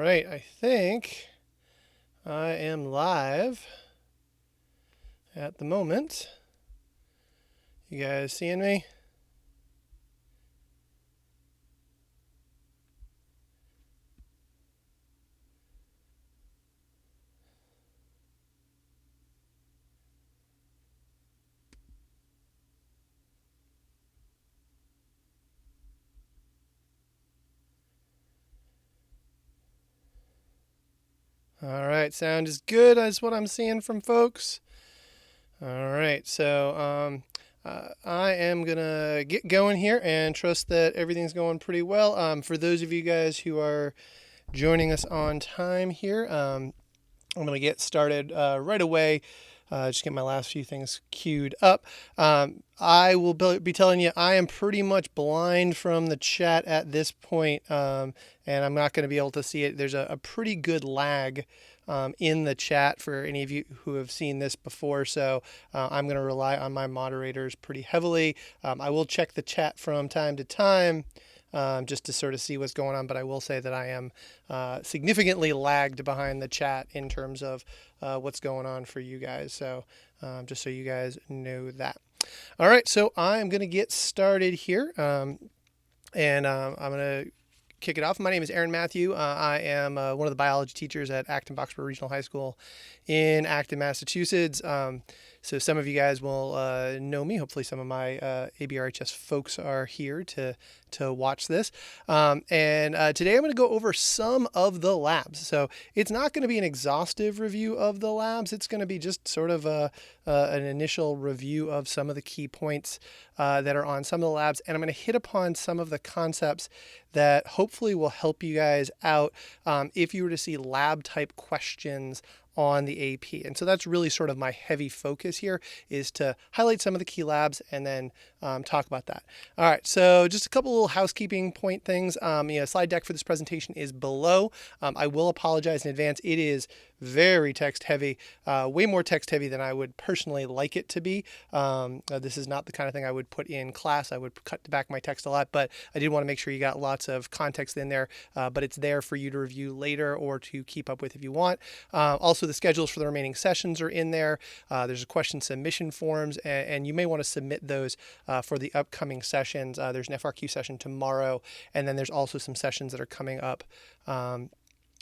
right, I think I am live at the moment. You guys seeing me? All right, sound is good. That's what I'm seeing from folks. All right, so I am gonna get going here and trust that everything's going pretty well. For those of you guys who are joining us on time here, I'm gonna get started right away. Just get my last few things queued up. I will be telling you I am pretty much blind from the chat at this point, and I'm not going to be able to see it. There's a pretty good lag in the chat for any of you who have seen this before, so I'm going to rely on my moderators pretty heavily. I will check the chat from time to time. Just to sort of see what's going on. But I will say that I am significantly lagged behind the chat in terms of what's going on for you guys. So just so you guys know that. All right, so I'm going to get started here. And I'm going to kick it off. My name is Aaron Matthew. I am one of the biology teachers at Acton-Boxborough Regional High School in Acton, Massachusetts. So some of you guys will know me. Hopefully some of my ABRHS folks are here to watch this. And today I'm going to go over some of the labs. So it's not going to be an exhaustive review of the labs. It's going to be just sort of an initial review of some of the key points that are on some of the labs. And I'm going to hit upon some of the concepts that hopefully will help you guys out if you were to see lab type questions on the AP. And so that's really sort of my heavy focus here, is to highlight some of the key labs and then talk about that. All right, so just a couple little housekeeping point things. Slide deck for this presentation is below. I will apologize in advance. It is very text heavy, way more text heavy than I would personally like it to be. This is not the kind of thing I would put in class. I would cut back my text a lot, but I did want to make sure you got lots of context in there, but it's there for you to review later or to keep up with if you want. Also, the schedules for the remaining sessions are in there. There's a question submission forms, and you may want to submit those for the upcoming sessions. There's an FRQ session tomorrow, and then there's also some sessions that are coming up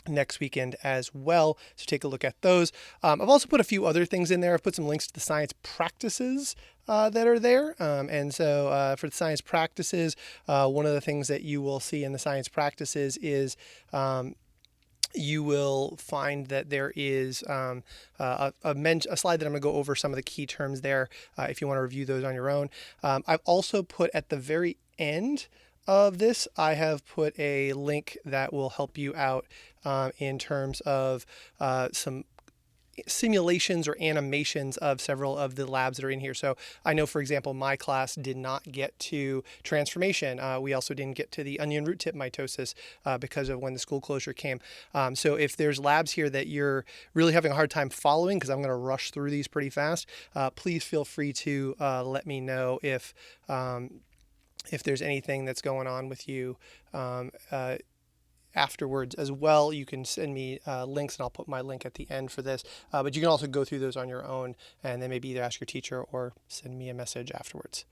next weekend as well. So take a look at those. I've also put a few other things in there. I've put some links to the science practices that are there. And so for the science practices, one of the things that you will see in the science practices is you will find that there is a slide that I'm going to go over some of the key terms there if you want to review those on your own. I've also put at the very end of this, I have put a link that will help you out in terms of some simulations or animations of several of the labs that are in here. So I know, for example, my class did not get to transformation. We also didn't get to the onion root tip mitosis because of when the school closure came. So if there's labs here that you're really having a hard time following, because I'm going to rush through these pretty fast, please feel free to let me know if there's anything that's going on with you afterwards as well. You can send me links, and I'll put my link at the end for this. But you can also go through those on your own, and then maybe either ask your teacher or send me a message afterwards.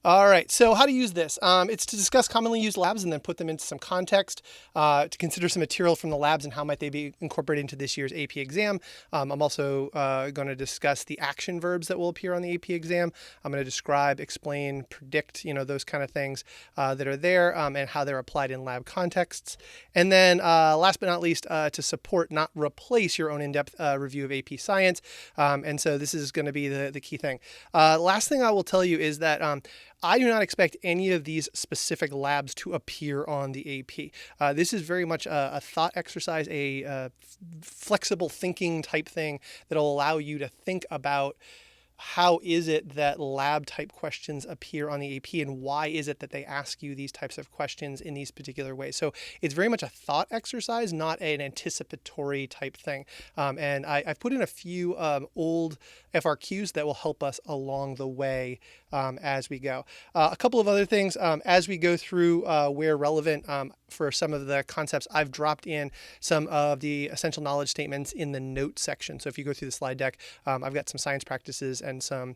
All right, so how to use this. It's to discuss commonly used labs and then put them into some context, to consider some material from the labs and how might they be incorporated into this year's AP exam. I'm also going to discuss the action verbs that will appear on the AP exam. I'm going to describe, explain, predict, those kind of things that are there and how they're applied in lab contexts. And then last but not least, to support, not replace your own in-depth review of AP Science. And so this is going to be the key thing. Last thing I will tell you is that I do not expect any of these specific labs to appear on the AP. This is very much a thought exercise, a flexible thinking type thing that will allow you to think about how is it that lab type questions appear on the AP, and why is it that they ask you these types of questions in these particular ways? So it's very much a thought exercise, not an anticipatory type thing. And I've put in a few old FRQs that will help us along the way as we go. A couple of other things as we go through where relevant for some of the concepts, I've dropped in some of the essential knowledge statements in the notes section. So if you go through the slide deck, I've got some science practices and some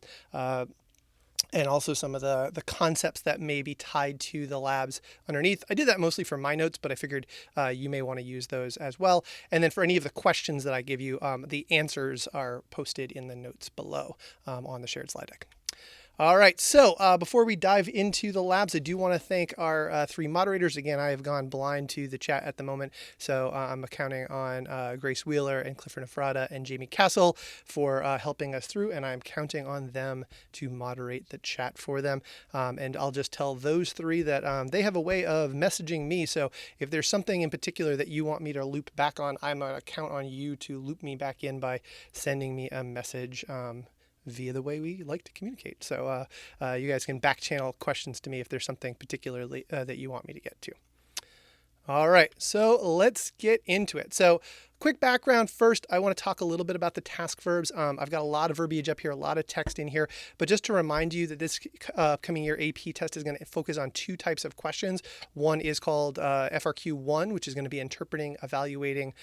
and also some of the concepts that may be tied to the labs underneath. I did that mostly for my notes, but I figured you may want to use those as well. And then for any of the questions that I give you, the answers are posted in the notes below on the shared slide deck. All right, so before we dive into the labs, I do want to thank our three moderators. Again, I have gone blind to the chat at the moment, so I'm counting on Grace Wheeler and Clifford Nefrada and Jamie Castle for helping us through, and I'm counting on them to moderate the chat for them. And I'll just tell those three that they have a way of messaging me, so if there's something in particular that you want me to loop back on, I'm going to count on you to loop me back in by sending me a message via the way we like to communicate. So you guys can back channel questions to me if there's something particularly that you want me to get to. All right, so let's get into it. So quick background first, I want to talk a little bit about the task verbs. I've got a lot of verbiage up here, a lot of text in here, but just to remind you that this upcoming year AP test is going to focus on two types of questions. One is called FRQ1, which is going to be interpreting, evaluating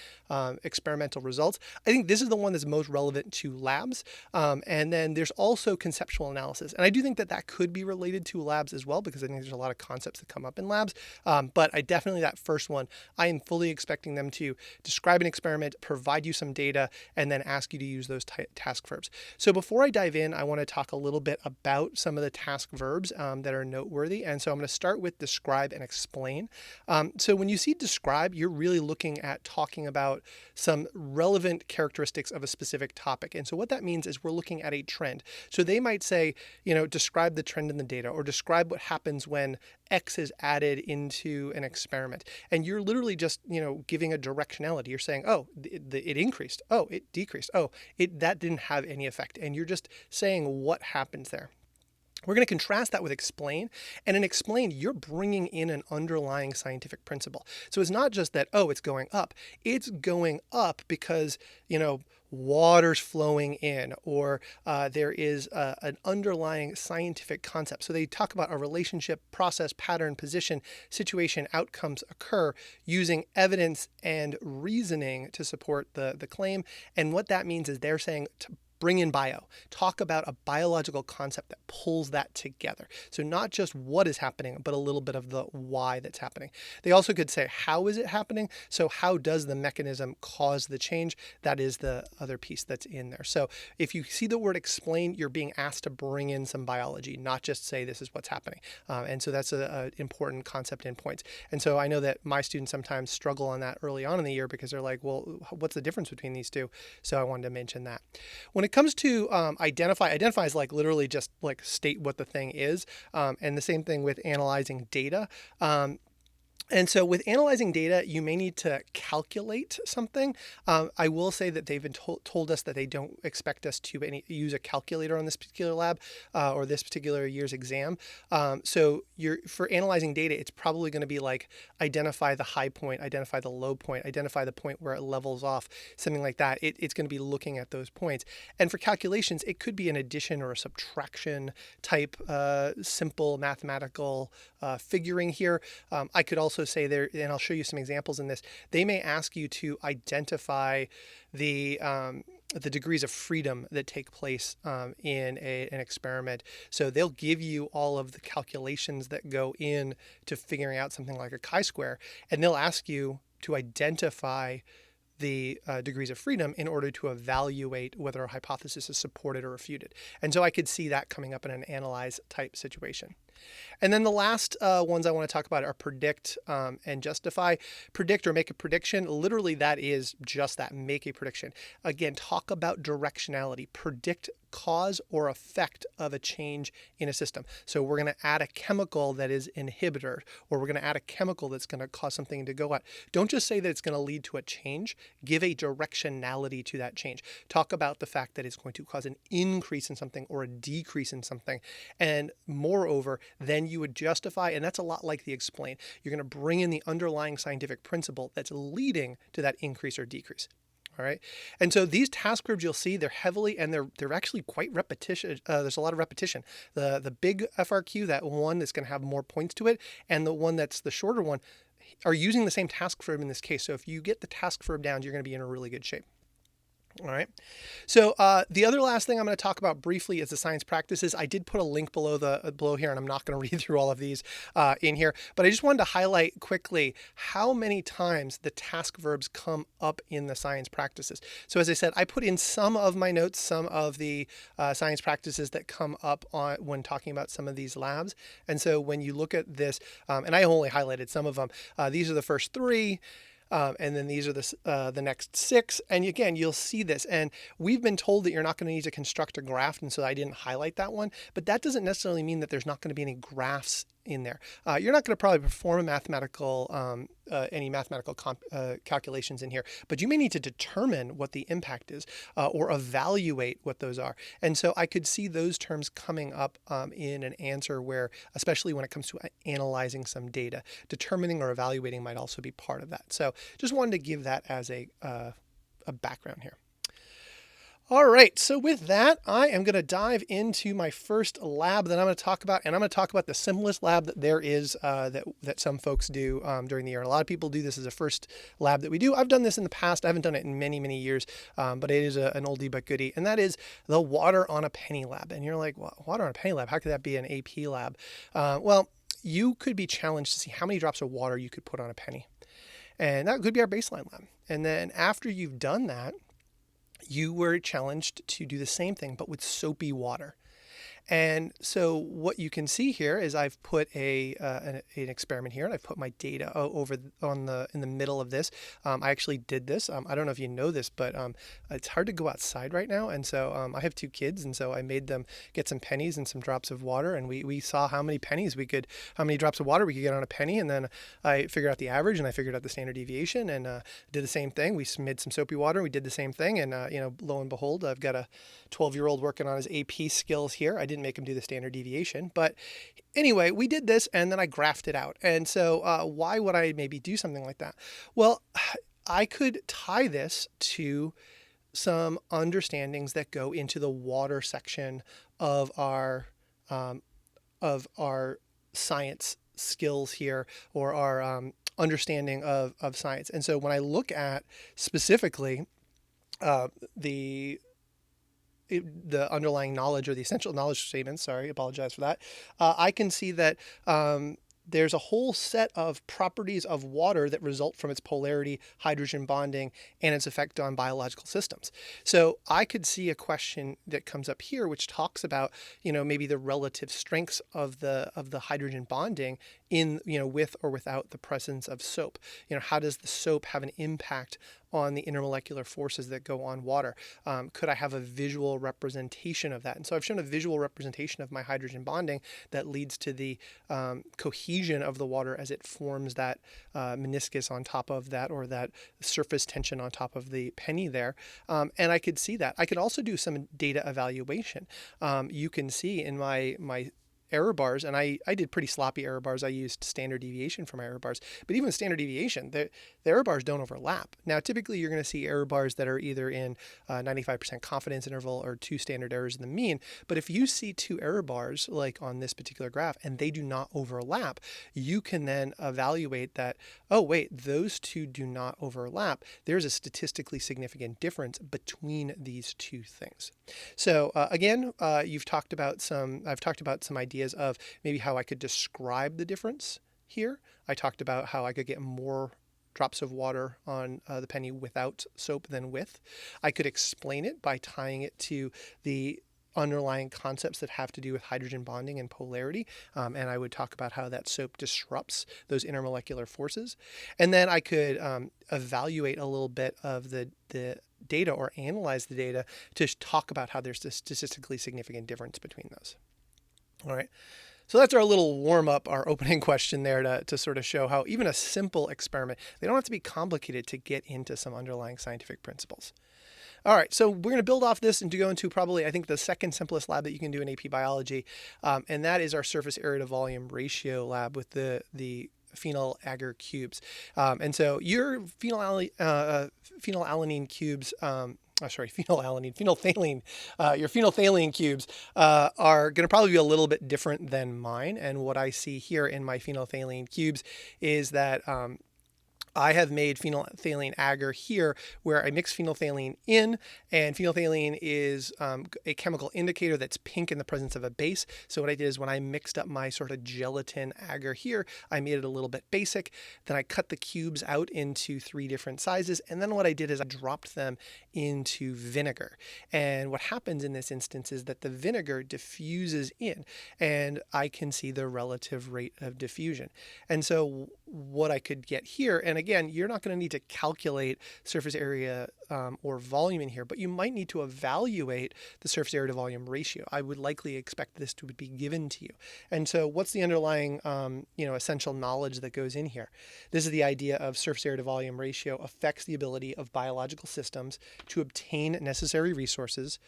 experimental results. I think this is the one that's most relevant to labs. And then there's also conceptual analysis. And I do think that that could be related to labs as well, because I think there's a lot of concepts that come up in labs. But I definitely, that first one, I am fully expecting them to describe an experiment, provide you some data, and then ask you to use those task verbs. So before I dive in, I want to talk a little bit about some of the task verbs that are noteworthy. And so I'm going to start with describe and explain. So when you see describe, you're really looking at talking about some relevant characteristics of a specific topic. And so what that means is we're looking at a trend. So they might say, describe the trend in the data, or describe what happens when X is added into an experiment. And you're literally just, giving a directionality. You're saying, oh, it increased. Oh, it decreased. Oh, that didn't have any effect. And you're just saying what happens there. We're going to contrast that with explain. And in explain, you're bringing in an underlying scientific principle. So it's not just that, oh, it's going up. It's going up because, water's flowing in, or there is an underlying scientific concept. So they talk about a relationship, process, pattern, position, situation, outcomes occur using evidence and reasoning to support the claim. And what that means is they're saying to bring in bio. Talk about a biological concept that pulls that together. So not just what is happening, but a little bit of the why that's happening. They also could say, how is it happening? So how does the mechanism cause the change? That is the other piece that's in there. So if you see the word explain, you're being asked to bring in some biology, not just say this is what's happening. And so that's an important concept in points. And so I know that my students sometimes struggle on that early on in the year because they're like, well, what's the difference between these two? So I wanted to mention that. When it comes to identify is like literally just like state what the thing is. And the same thing with analyzing data. And so with analyzing data, you may need to calculate something. I will say that they've been told us that they don't expect us to use a calculator on this particular lab or this particular year's exam. So for analyzing data, it's probably going to be like identify the high point, identify the low point, identify the point where it levels off, something like that. It's going to be looking at those points. And for calculations, it could be an addition or a subtraction type simple mathematical figuring here. I could also say there, and I'll show you some examples in this, they may ask you to identify the degrees of freedom that take place in an experiment. So they'll give you all of the calculations that go in to figuring out something like a chi-square, and they'll ask you to identify the degrees of freedom in order to evaluate whether a hypothesis is supported or refuted. And so I could see that coming up in an analyze type situation. And then the last ones I want to talk about are predict and justify. Predict or make a prediction. Literally, that is just that, make a prediction. Again, talk about directionality. Predict cause or effect of a change in a system. So we're going to add a chemical that is inhibitor, or we're going to add a chemical that's going to cause something to go out. Don't just say that it's going to lead to a change. Give a directionality to that change. Talk about the fact that it's going to cause an increase in something or a decrease in something. And moreover, then you would justify, and that's a lot like the explain. You're going to bring in the underlying scientific principle that's leading to that increase or decrease. All right. And so these task verbs, you'll see they're heavily, and they're actually quite repetition. There's a lot of repetition. The big FRQ, that one that's going to have more points to it, and the one that's the shorter one, are using the same task verb in this case. So if you get the task verb down, you're going to be in a really good shape. All right. So the other last thing I'm going to talk about briefly is the science practices. I did put a link below here, and I'm not going to read through all of these in here, but I just wanted to highlight quickly how many times the task verbs come up in the science practices. So as I said, I put in some of my notes, some of the science practices that come up when talking about some of these labs. And so when you look at this, and I only highlighted some of them, these are the first three. And then these are the next 6. And again, you'll see this. And we've been told that you're not going to need to construct a graph. And so I didn't highlight that one. But that doesn't necessarily mean that there's not going to be any graphs in there. You're not going to probably perform any mathematical calculations in here, but you may need to determine what the impact is or evaluate what those are. And so I could see those terms coming up in an answer where, especially when it comes to analyzing some data, determining or evaluating might also be part of that. So just wanted to give that as a background here. All right, so with that, I am going to dive into my first lab that I'm going to talk about, and I'm going to talk about the simplest lab that there is that some folks do during the year. And a lot of people do this as a first lab that we do. I've done this in the past. I haven't done it in many, many years, but it is an oldie but goodie, and that is the water on a penny lab. And you're like, well, water on a penny lab? How could that be an AP lab? Well, you could be challenged to see how many drops of water you could put on a penny. And that could be our baseline lab. And then after you've done that, you were challenged to do the same thing, but with soapy water. And so what you can see here is I've put an experiment here, and I've put my data over in the middle of this. I actually did this. I don't know if you know this, but it's hard to go outside right now. And so I have 2 kids, and so I made them get some pennies and some drops of water, and we saw how many drops of water we could get on a penny. And then I figured out the average, and I figured out the standard deviation, and did the same thing. We made some soapy water. We did the same thing, and lo and behold, I've got a 12-year-old working on his AP skills here. I didn't make him do the standard deviation, but anyway, we did this, and then I graphed it out. And so why would I maybe do something like that? Well, I could tie this to some understandings that go into the water section of our science skills here, or our understanding of science. And so when I look at specifically the underlying knowledge, or the essential knowledge statements, apologize for that, I can see that there's a whole set of properties of water that result from its polarity, hydrogen bonding, and its effect on biological systems. So I could see a question that comes up here, which talks about, maybe the relative strengths of the hydrogen bonding in, with or without the presence of soap. How does the soap have an impact on the intermolecular forces that go on water? Could I have a visual representation of that? And so I've shown a visual representation of my hydrogen bonding that leads to the cohesion of the water as it forms that meniscus on top of that, or that surface tension on top of the penny there. And I could see that. I could also do some data evaluation. You can see in my error bars, and I did pretty sloppy error bars. I used standard deviation for my error bars, but even standard deviation, the error bars don't overlap. Now, typically you're going to see error bars that are either in 95% confidence interval or 2 standard errors in the mean. But if you see 2 error bars, like on this particular graph, and they do not overlap, you can then evaluate that, oh wait, those 2 do not overlap. There's a statistically significant difference between these 2 things. So again, I've talked about some ideas of maybe how I could describe the difference here. I talked about how I could get more drops of water on the penny without soap than with. I could explain it by tying it to the underlying concepts that have to do with hydrogen bonding and polarity. And I would talk about how that soap disrupts those intermolecular forces. And then I could evaluate a little bit of the data or analyze the data to talk about how there's a statistically significant difference between those. All right. So that's our little warm up, our opening question there to sort of show how even a simple experiment, they don't have to be complicated to get into some underlying scientific principles. All right, so we're going to build off this and to go into probably, I think, the second simplest lab that you can do in AP Biology, and that is our surface area to volume ratio lab with the phenyl agar cubes. And so your phenylalanine cubes, phenolphthalein, your phenolphthalein cubes are going to probably be a little bit different than mine. And what I see here in my phenolphthalein cubes is that I have made phenolphthalein agar here where I mix phenolphthalein in, and phenolphthalein is a chemical indicator that's pink in the presence of a base. So what I did is when I mixed up my sort of gelatin agar here, I made it a little bit basic. Then I cut the cubes out into 3 different sizes. And then what I did is I dropped them into vinegar. And what happens in this instance is that the vinegar diffuses in, and I can see the relative rate of diffusion. And so what I could get here, and again, you're not going to need to calculate surface area or volume in here, but you might need to evaluate the surface area to volume ratio. I would likely expect this to be given to you. And so what's the underlying essential knowledge that goes in here? This is the idea of surface area to volume ratio affects the ability of biological systems to obtain necessary resources,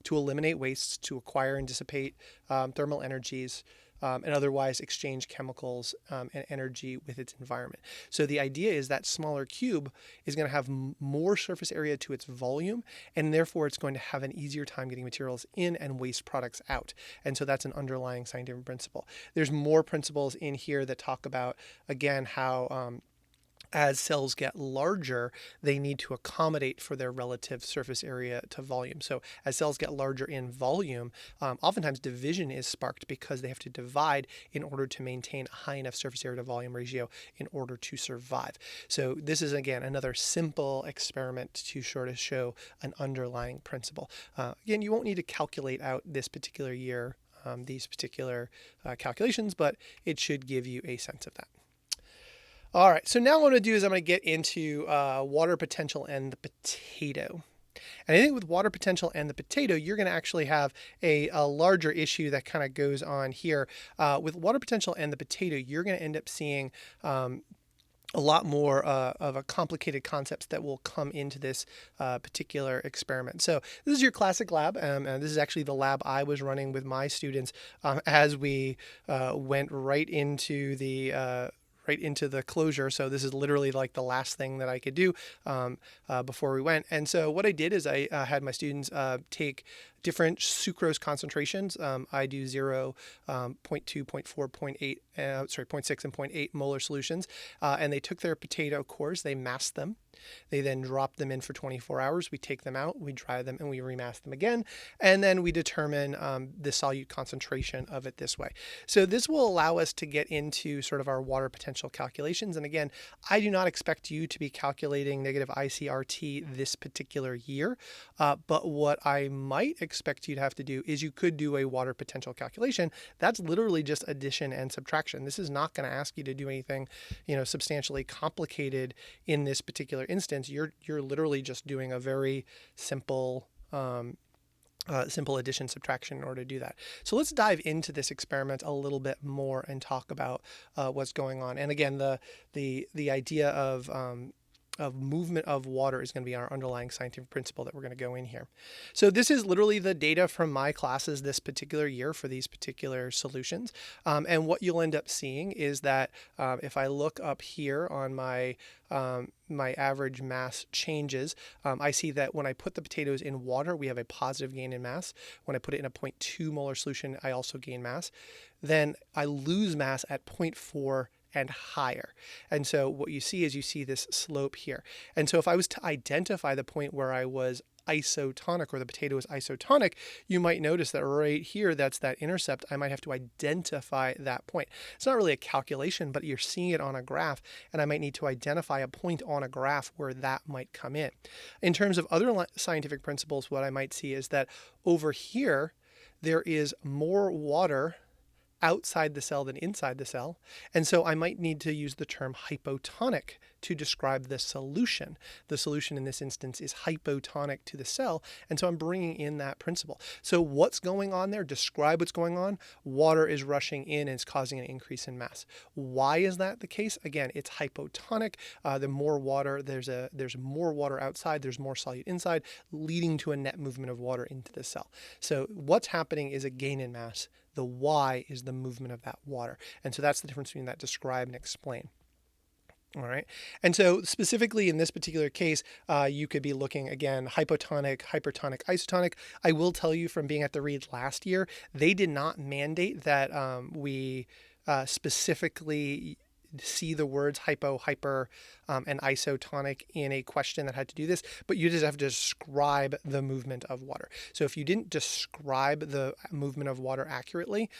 to eliminate wastes, to acquire and dissipate thermal energies, and otherwise exchange chemicals and energy with its environment. So the idea is that smaller cube is going to have more surface area to its volume, and therefore it's going to have an easier time getting materials in and waste products out. And so that's an underlying scientific principle. There's more principles in here that talk about, again, how as cells get larger, they need to accommodate for their relative surface area to volume. So as cells get larger in volume, oftentimes division is sparked because they have to divide in order to maintain a high enough surface area to volume ratio in order to survive. So this is, again, another simple experiment to sort of show an underlying principle. Again, you won't need to calculate out this particular year, these particular calculations, but it should give you a sense of that. All right, so now what I'm going to do is I'm going to get into water potential and the potato. And I think with water potential and the potato, you're going to actually have a larger issue that kind of goes on here. With water potential and the potato, you're going to end up seeing a lot more of a complicated concepts that will come into this particular experiment. So this is your classic lab, and this is actually the lab I was running with my students as we went right into the closure. So this is literally like the last thing that I could do before we went. And so what I did is I had my students take different sucrose concentrations. I do 0, 0.2, 0.4, 0.8, 0.6 and 0.8 molar solutions. And they took their potato cores, they masked them. They then drop them in for 24 hours. We take them out, we dry them, and we remask them again. And then we determine the solute concentration of it this way. So this will allow us to get into sort of our water potential calculations. And again, I do not expect you to be calculating negative ICRT this particular year. But what I might expect you to have to do is you could do a water potential calculation. That's literally just addition and subtraction. This is not going to ask you to do anything, substantially complicated in this particular instance. You're literally just doing a very simple simple addition subtraction in order to do that. So let's dive into this experiment a little bit more and talk about what's going on. And again, the idea of movement of water is going to be our underlying scientific principle that we're going to go in here. So this is literally the data from my classes this particular year for these particular solutions. And what you'll end up seeing is that if I look up here on my average mass changes, I see that when I put the potatoes in water, we have a positive gain in mass. When I put it in a 0.2 molar solution, I also gain mass. Then I lose mass at 0.4 and higher. And so what you see is you see this slope here. And so if I was to identify the point where I was isotonic, or the potato is isotonic, you might notice that right here, that's that intercept. I might have to identify that point. It's not really a calculation, but you're seeing it on a graph, and I might need to identify a point on a graph where that might come in. In terms of other scientific principles, what I might see is that over here, there is more water outside the cell than inside the cell. And so I might need to use the term hypotonic to describe the solution. The solution in this instance is hypotonic to the cell. And so I'm bringing in that principle. So what's going on there? Describe what's going on. Water is rushing in and it's causing an increase in mass. Why is that the case? Again, it's hypotonic. The more water, there's more water outside, there's more solute inside, leading to a net movement of water into the cell. So what's happening is a gain in mass. The y is the movement of that water. And so that's the difference between that describe and explain. All right. And so specifically in this particular case, you could be looking again, hypotonic, hypertonic, isotonic. I will tell you from being at the read last year, they did not mandate that we specifically see the words hypo, hyper, and isotonic in a question that had to do this, but you just have to describe the movement of water. So if you didn't describe the movement of water accurately,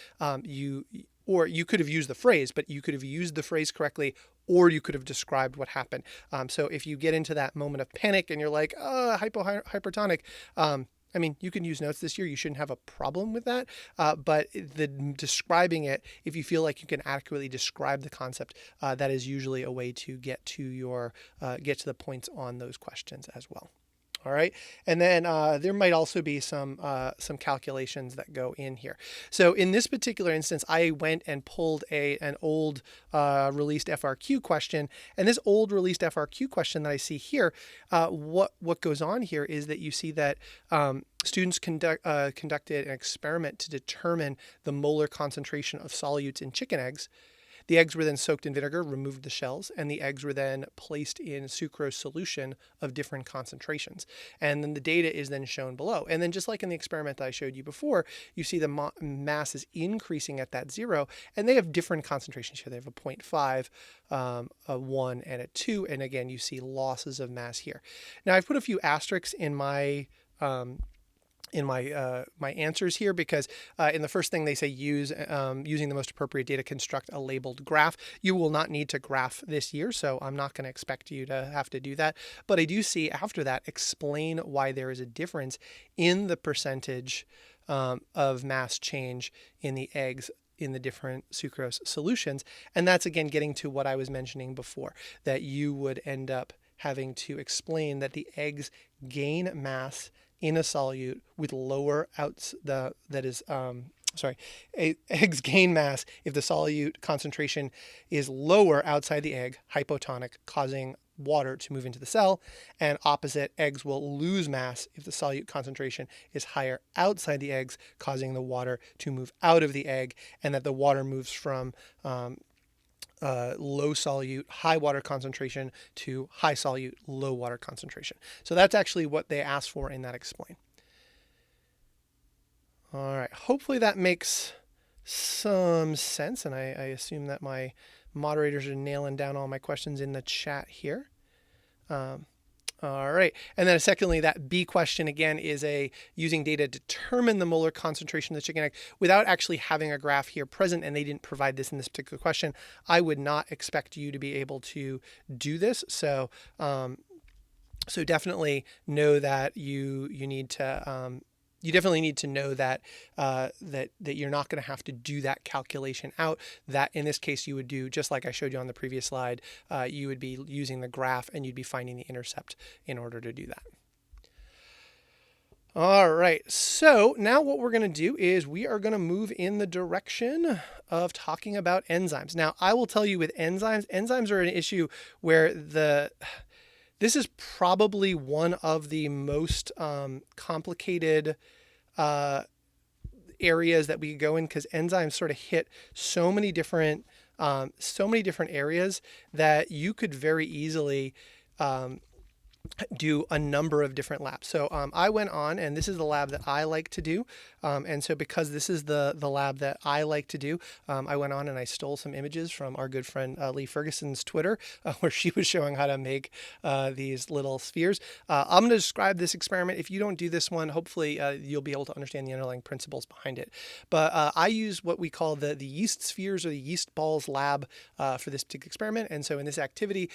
you could have used the phrase, but you could have used the phrase correctly, or you could have described what happened. So if you get into that moment of panic and you're like, hypertonic, I mean, you can use notes this year. You shouldn't have a problem with that. But describing it, if you feel like you can adequately describe the concept, that is usually a way to get to the points on those questions as well. All right, and then there might also be some calculations that go in here. So in this particular instance, I went and pulled an old released FRQ question, and this old released FRQ question that I see here, what goes on here is that you see that students conducted an experiment to determine the molar concentration of solutes in chicken eggs. The eggs were then soaked in vinegar, removed the shells, and the eggs were then placed in sucrose solution of different concentrations. And then the data is then shown below. And then just like in the experiment that I showed you before, you see the mass is increasing at that 0, and they have different concentrations here. They have a 0.5, a 1, and a 2. And again, you see losses of mass here. Now, I've put a few asterisks in my my answers here because in the first thing they say using the most appropriate data construct a labeled graph. You will not need to graph this year, so I'm not going to expect you to have to do that. But I do see after that explain why there is a difference in the percentage of mass change in the eggs in the different sucrose solutions. And that's again getting to what I was mentioning before, that you would end up having to explain that the eggs gain mass in a solute with lower eggs gain mass if the solute concentration is lower outside the egg, hypotonic, causing water to move into the cell, and opposite, eggs will lose mass if the solute concentration is higher outside the eggs, causing the water to move out of the egg, and that the water moves from low solute, high water concentration to high solute, low water concentration. So that's actually what they asked for in that explain. All right, hopefully that makes some sense, and I assume that my moderators are nailing down all my questions in the chat here. All right, and then secondly, that B question again is using data to determine the molar concentration of the chicken egg without actually having a graph here present, and they didn't provide this in this particular question. I would not expect you to be able to do this, so definitely know that you need to. You definitely need to know that that you're not going to have to do that calculation out. That in this case you would do just like I showed you on the previous slide. You would be using the graph and you'd be finding the intercept in order to do that. All right, so now what we're going to do is we are going to move in the direction of talking about enzymes. Now, I will tell you with enzymes are an issue where this is probably one of the most complicated areas that we could go in, because enzymes sort of hit so many different areas that you could very easily do a number of different labs. So I went on, and this is the lab that I like to do. And so because this is the lab that I like to do, I went on and I stole some images from our good friend Lee Ferguson's Twitter, where she was showing how to make these little spheres. I'm going to describe this experiment. If you don't do this one, hopefully you'll be able to understand the underlying principles behind it. But I use what we call the yeast spheres or the yeast balls lab for this particular experiment. And so in this activity,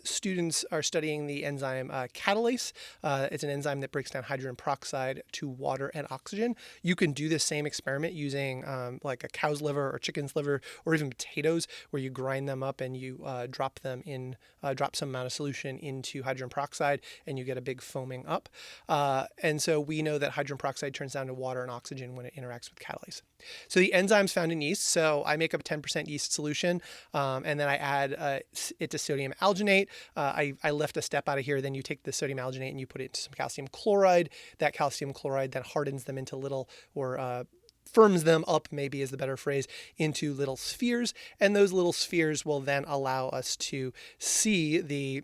students are studying the enzyme catalase. It's an enzyme that breaks down hydrogen peroxide to water and oxygen. You can do this same experiment using like a cow's liver or chicken's liver or even potatoes, where you grind them up and you drop them in, drop some amount of solution into hydrogen peroxide, and you get a big foaming up. And so we know that hydrogen peroxide turns down to water and oxygen when it interacts with catalase. So the enzymes found in yeast, so I make up a 10% yeast solution, and then I add it to sodium alginate. I left a step out of here. Then you take the sodium alginate and you put it into some calcium chloride. That calcium chloride then hardens them into little, or firms them up, maybe is the better phrase, into little spheres. And those little spheres will then allow us to see the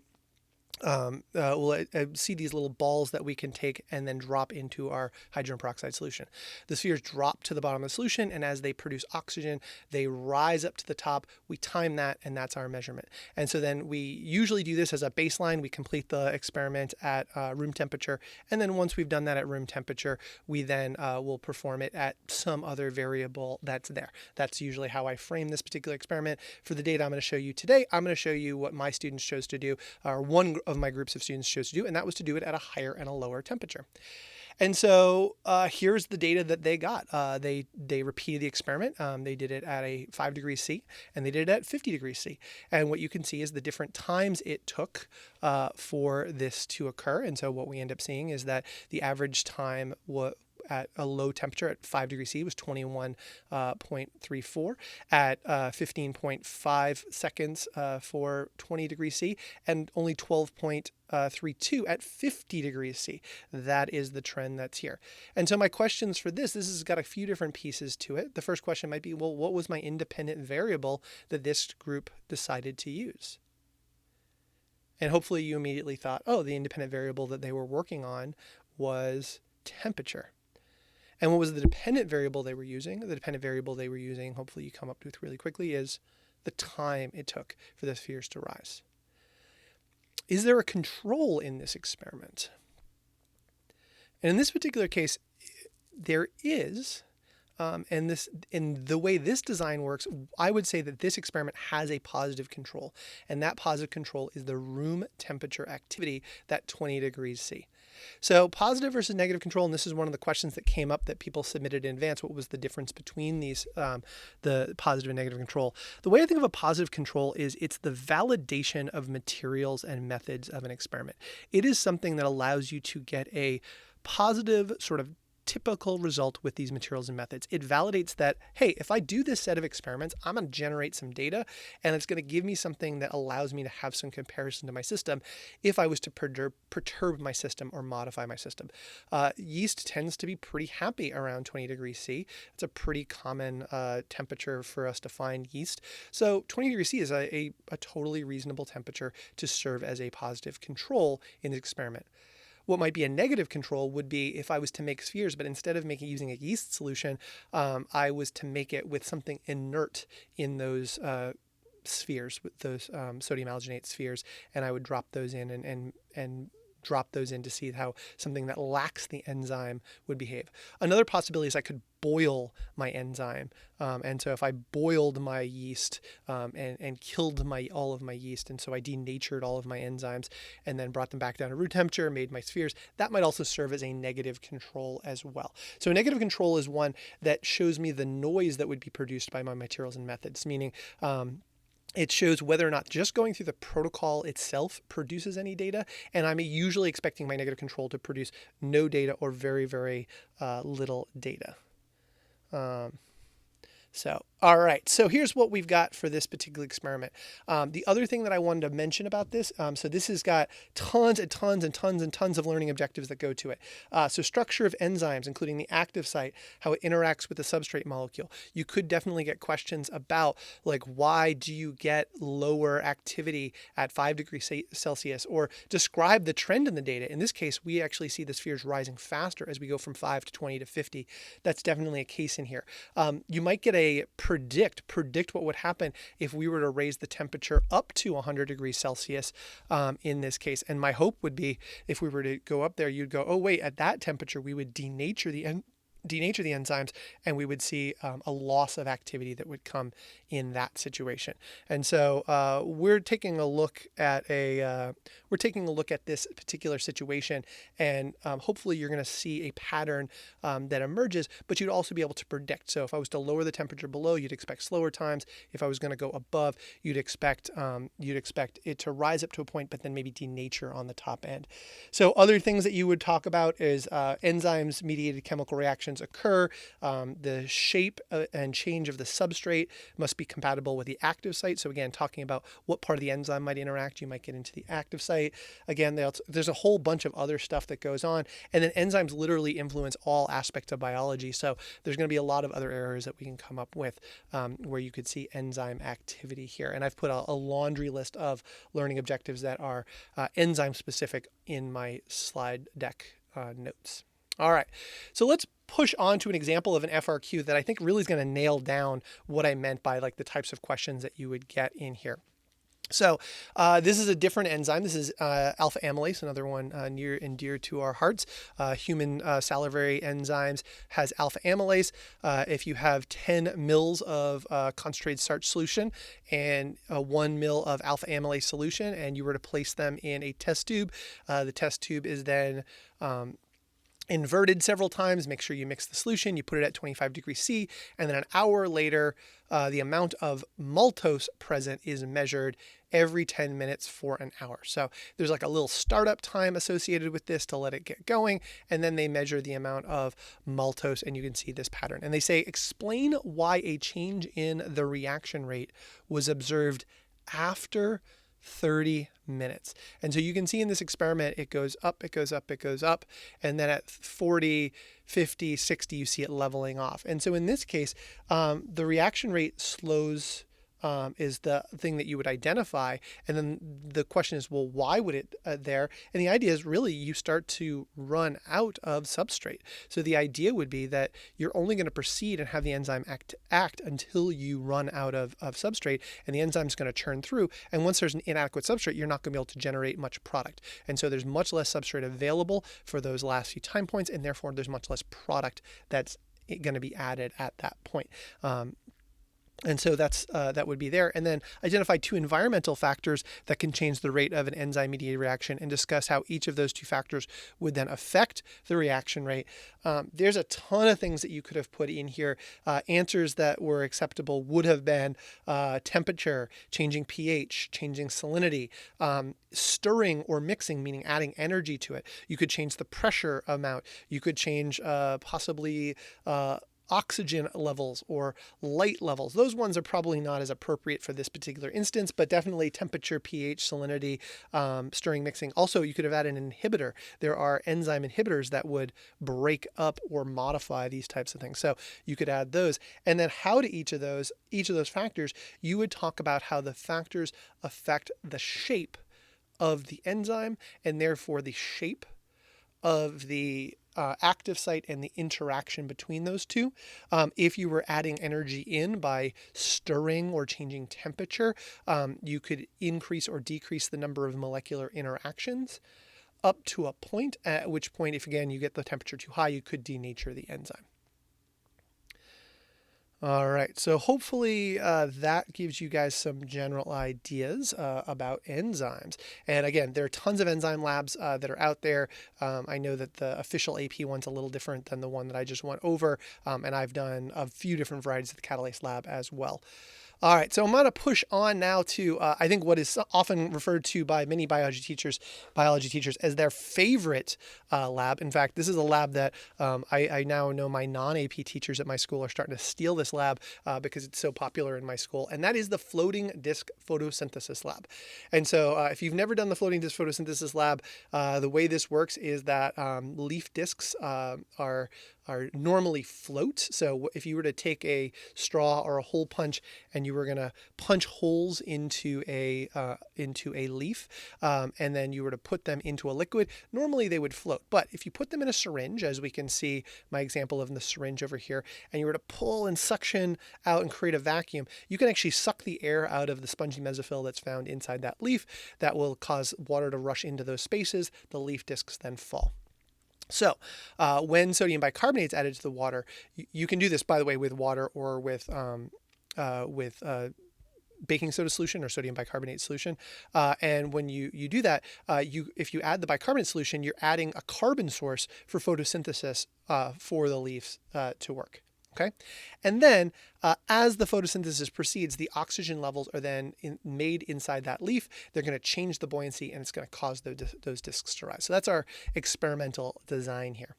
we'll see these little balls that we can take and then drop into our hydrogen peroxide solution. The spheres drop to the bottom of the solution, and as they produce oxygen, they rise up to the top. We time that, and that's our measurement. And so then we usually do this as a baseline. We complete the experiment at room temperature, and then once we've done that at room temperature, we then will perform it at some other variable that's there. That's usually how I frame this particular experiment. For the data I'm going to show you today, I'm going to show you what my students chose to do, or one of my groups of students chose to do, and that was to do it at a higher and a lower temperature. And so here's the data that they got. They repeated the experiment. They did it at a 5 degrees C, and they did it at 50 degrees C. And what you can see is the different times it took for this to occur. And so what we end up seeing is that the average time at a low temperature at 5 degrees C was 21.34, at 15.5 seconds for 20 degrees C, and only 12.32 at 50 degrees C. That is the trend that's here. And so my questions for this has got a few different pieces to it. The first question might be, well, what was my independent variable that this group decided to use? And hopefully you immediately thought, oh, the independent variable that they were working on was temperature. And what was the dependent variable they were using? The dependent variable they were using, hopefully you come up with really quickly, is the time it took for the spheres to rise. Is there a control in this experiment? And in this particular case, there is. And the way this design works, I would say that this experiment has a positive control. And that positive control is the room temperature activity, that 20 degrees C. So positive versus negative control, and this is one of the questions that came up that people submitted in advance. What was the difference between these, the positive and negative control? The way I think of a positive control is it's the validation of materials and methods of an experiment. It is something that allows you to get a positive sort of typical result with these materials and methods. It validates that, hey, if I do this set of experiments, I'm going to generate some data, and it's going to give me something that allows me to have some comparison to my system if I was to perturb my system or modify my system. Yeast tends to be pretty happy around 20 degrees C. It's a pretty common temperature for us to find yeast. So 20 degrees C is a totally reasonable temperature to serve as a positive control in the experiment. What might be a negative control would be if I was to make spheres, but instead of using a yeast solution, I was to make it with something inert in those spheres, with those sodium alginate spheres, and I would drop those in and drop those in to see how something that lacks the enzyme would behave. Another possibility is I could boil my enzyme. And so if I boiled my yeast and killed all of my yeast, and so I denatured all of my enzymes and then brought them back down to room temperature, made my spheres, that might also serve as a negative control as well. So a negative control is one that shows me the noise that would be produced by my materials and methods, meaning it shows whether or not just going through the protocol itself produces any data, and I'm usually expecting my negative control to produce no data or very, very little data. All right, so here's what we've got for this particular experiment. The other thing that I wanted to mention about this, so this has got tons and tons and tons and tons of learning objectives that go to it. So structure of enzymes, including the active site, how it interacts with the substrate molecule. You could definitely get questions about, like, why do you get lower activity at 5 degrees Celsius, or describe the trend in the data. In this case, we actually see the spheres rising faster as we go from 5 to 20 to 50. That's definitely a case in here. You might get a predict what would happen if we were to raise the temperature up to 100 degrees Celsius in this case. And my hope would be if we were to go up there, you'd go, oh wait, at that temperature we would denature denature the enzymes, and we would see a loss of activity that would come in that situation. And so we're taking a look at this particular situation, and hopefully you're going to see a pattern that emerges, but you'd also be able to predict. So if I was to lower the temperature below, you'd expect slower times. If I was going to go above, you'd expect it to rise up to a point, but then maybe denature on the top end. So other things that you would talk about is enzymes mediated chemical reactions occur. The shape and change of the substrate must be compatible with the active site. So again, talking about what part of the enzyme might interact, you might get into the active site. Again, there's a whole bunch of other stuff that goes on. And then enzymes literally influence all aspects of biology. So there's going to be a lot of other areas that we can come up with where you could see enzyme activity here. And I've put a laundry list of learning objectives that are enzyme specific in my slide deck notes. All right, so let's push on to an example of an FRQ that I think really is going to nail down what I meant by like the types of questions that you would get in here. So this is a different enzyme. This is alpha amylase, another one near and dear to our hearts. Human salivary enzymes has alpha amylase. If you have 10 mils of concentrated starch solution and 1 mil of alpha amylase solution, and you were to place them in a test tube, the test tube is then inverted several times. Make sure you mix the solution. You put it at 25 degrees C, and then an hour later, the amount of maltose present is measured every 10 minutes for an hour. So there's like a little startup time associated with this to let it get going, and then they measure the amount of maltose, and you can see this pattern. And they say, explain why a change in the reaction rate was observed after 30 minutes. And so you can see in this experiment, it goes up, it goes up, it goes up. And then at 40, 50, 60, you see it leveling off. And so in this case, the reaction rate slows is the thing that you would identify. And then the question is, well, why would it there? And the idea is really you start to run out of substrate. So the idea would be that you're only going to proceed and have the enzyme act until you run out of substrate, and the enzyme's going to churn through. And once there's an inadequate substrate, you're not going to be able to generate much product. And so there's much less substrate available for those last few time points, and therefore there's much less product that's going to be added at that point. And so that would be there. And then identify 2 environmental factors that can change the rate of an enzyme-mediated reaction, and discuss how each of those 2 factors would then affect the reaction rate. There's a ton of things that you could have put in here. Answers that were acceptable would have been temperature, changing pH, changing salinity, stirring or mixing, meaning adding energy to it. You could change the pressure amount. You could change possibly oxygen levels or light levels. Those ones are probably not as appropriate for this particular instance, but definitely temperature, pH, salinity, stirring, mixing. Also, you could have added an inhibitor. There are enzyme inhibitors that would break up or modify these types of things. So you could add those. And then how to each of those factors, you would talk about how the factors affect the shape of the enzyme, and therefore the shape of the active site and the interaction between those two. If you were adding energy in by stirring or changing temperature, you could increase or decrease the number of molecular interactions up to a point, at which point, if again you get the temperature too high, you could denature the enzyme. All right, so hopefully that gives you guys some general ideas about enzymes. And again, there are tons of enzyme labs that are out there. I know that the official AP one's a little different than the one that I just went over, and I've done a few different varieties of the catalase lab as well. All right, so I'm going to push on now to, I think, what is often referred to by many biology teachers as their favorite lab. In fact, this is a lab that I now know my non-AP teachers at my school are starting to steal this lab because it's so popular in my school, and that is the floating disk photosynthesis lab. And so if you've never done the floating disk photosynthesis lab, the way this works is that leaf disks are normally float. So if you were to take a straw or a hole punch and you were going to punch holes into a leaf, and then you were to put them into a liquid, normally they would float. But if you put them in a syringe, as we can see my example of the syringe over here, and you were to pull and suction out and create a vacuum, you can actually suck the air out of the spongy mesophyll that's found inside that leaf. That will cause water to rush into those spaces. The leaf disks then fall. So when sodium bicarbonate is added to the water, you can do this, by the way, with water or with baking soda solution or sodium bicarbonate solution. And when you do that, if you add the bicarbonate solution, you're adding a carbon source for photosynthesis for the leaves to work. Okay, and then as the photosynthesis proceeds, the oxygen levels are then made inside that leaf. They're going to change the buoyancy, and it's going to cause those discs to rise. So that's our experimental design here.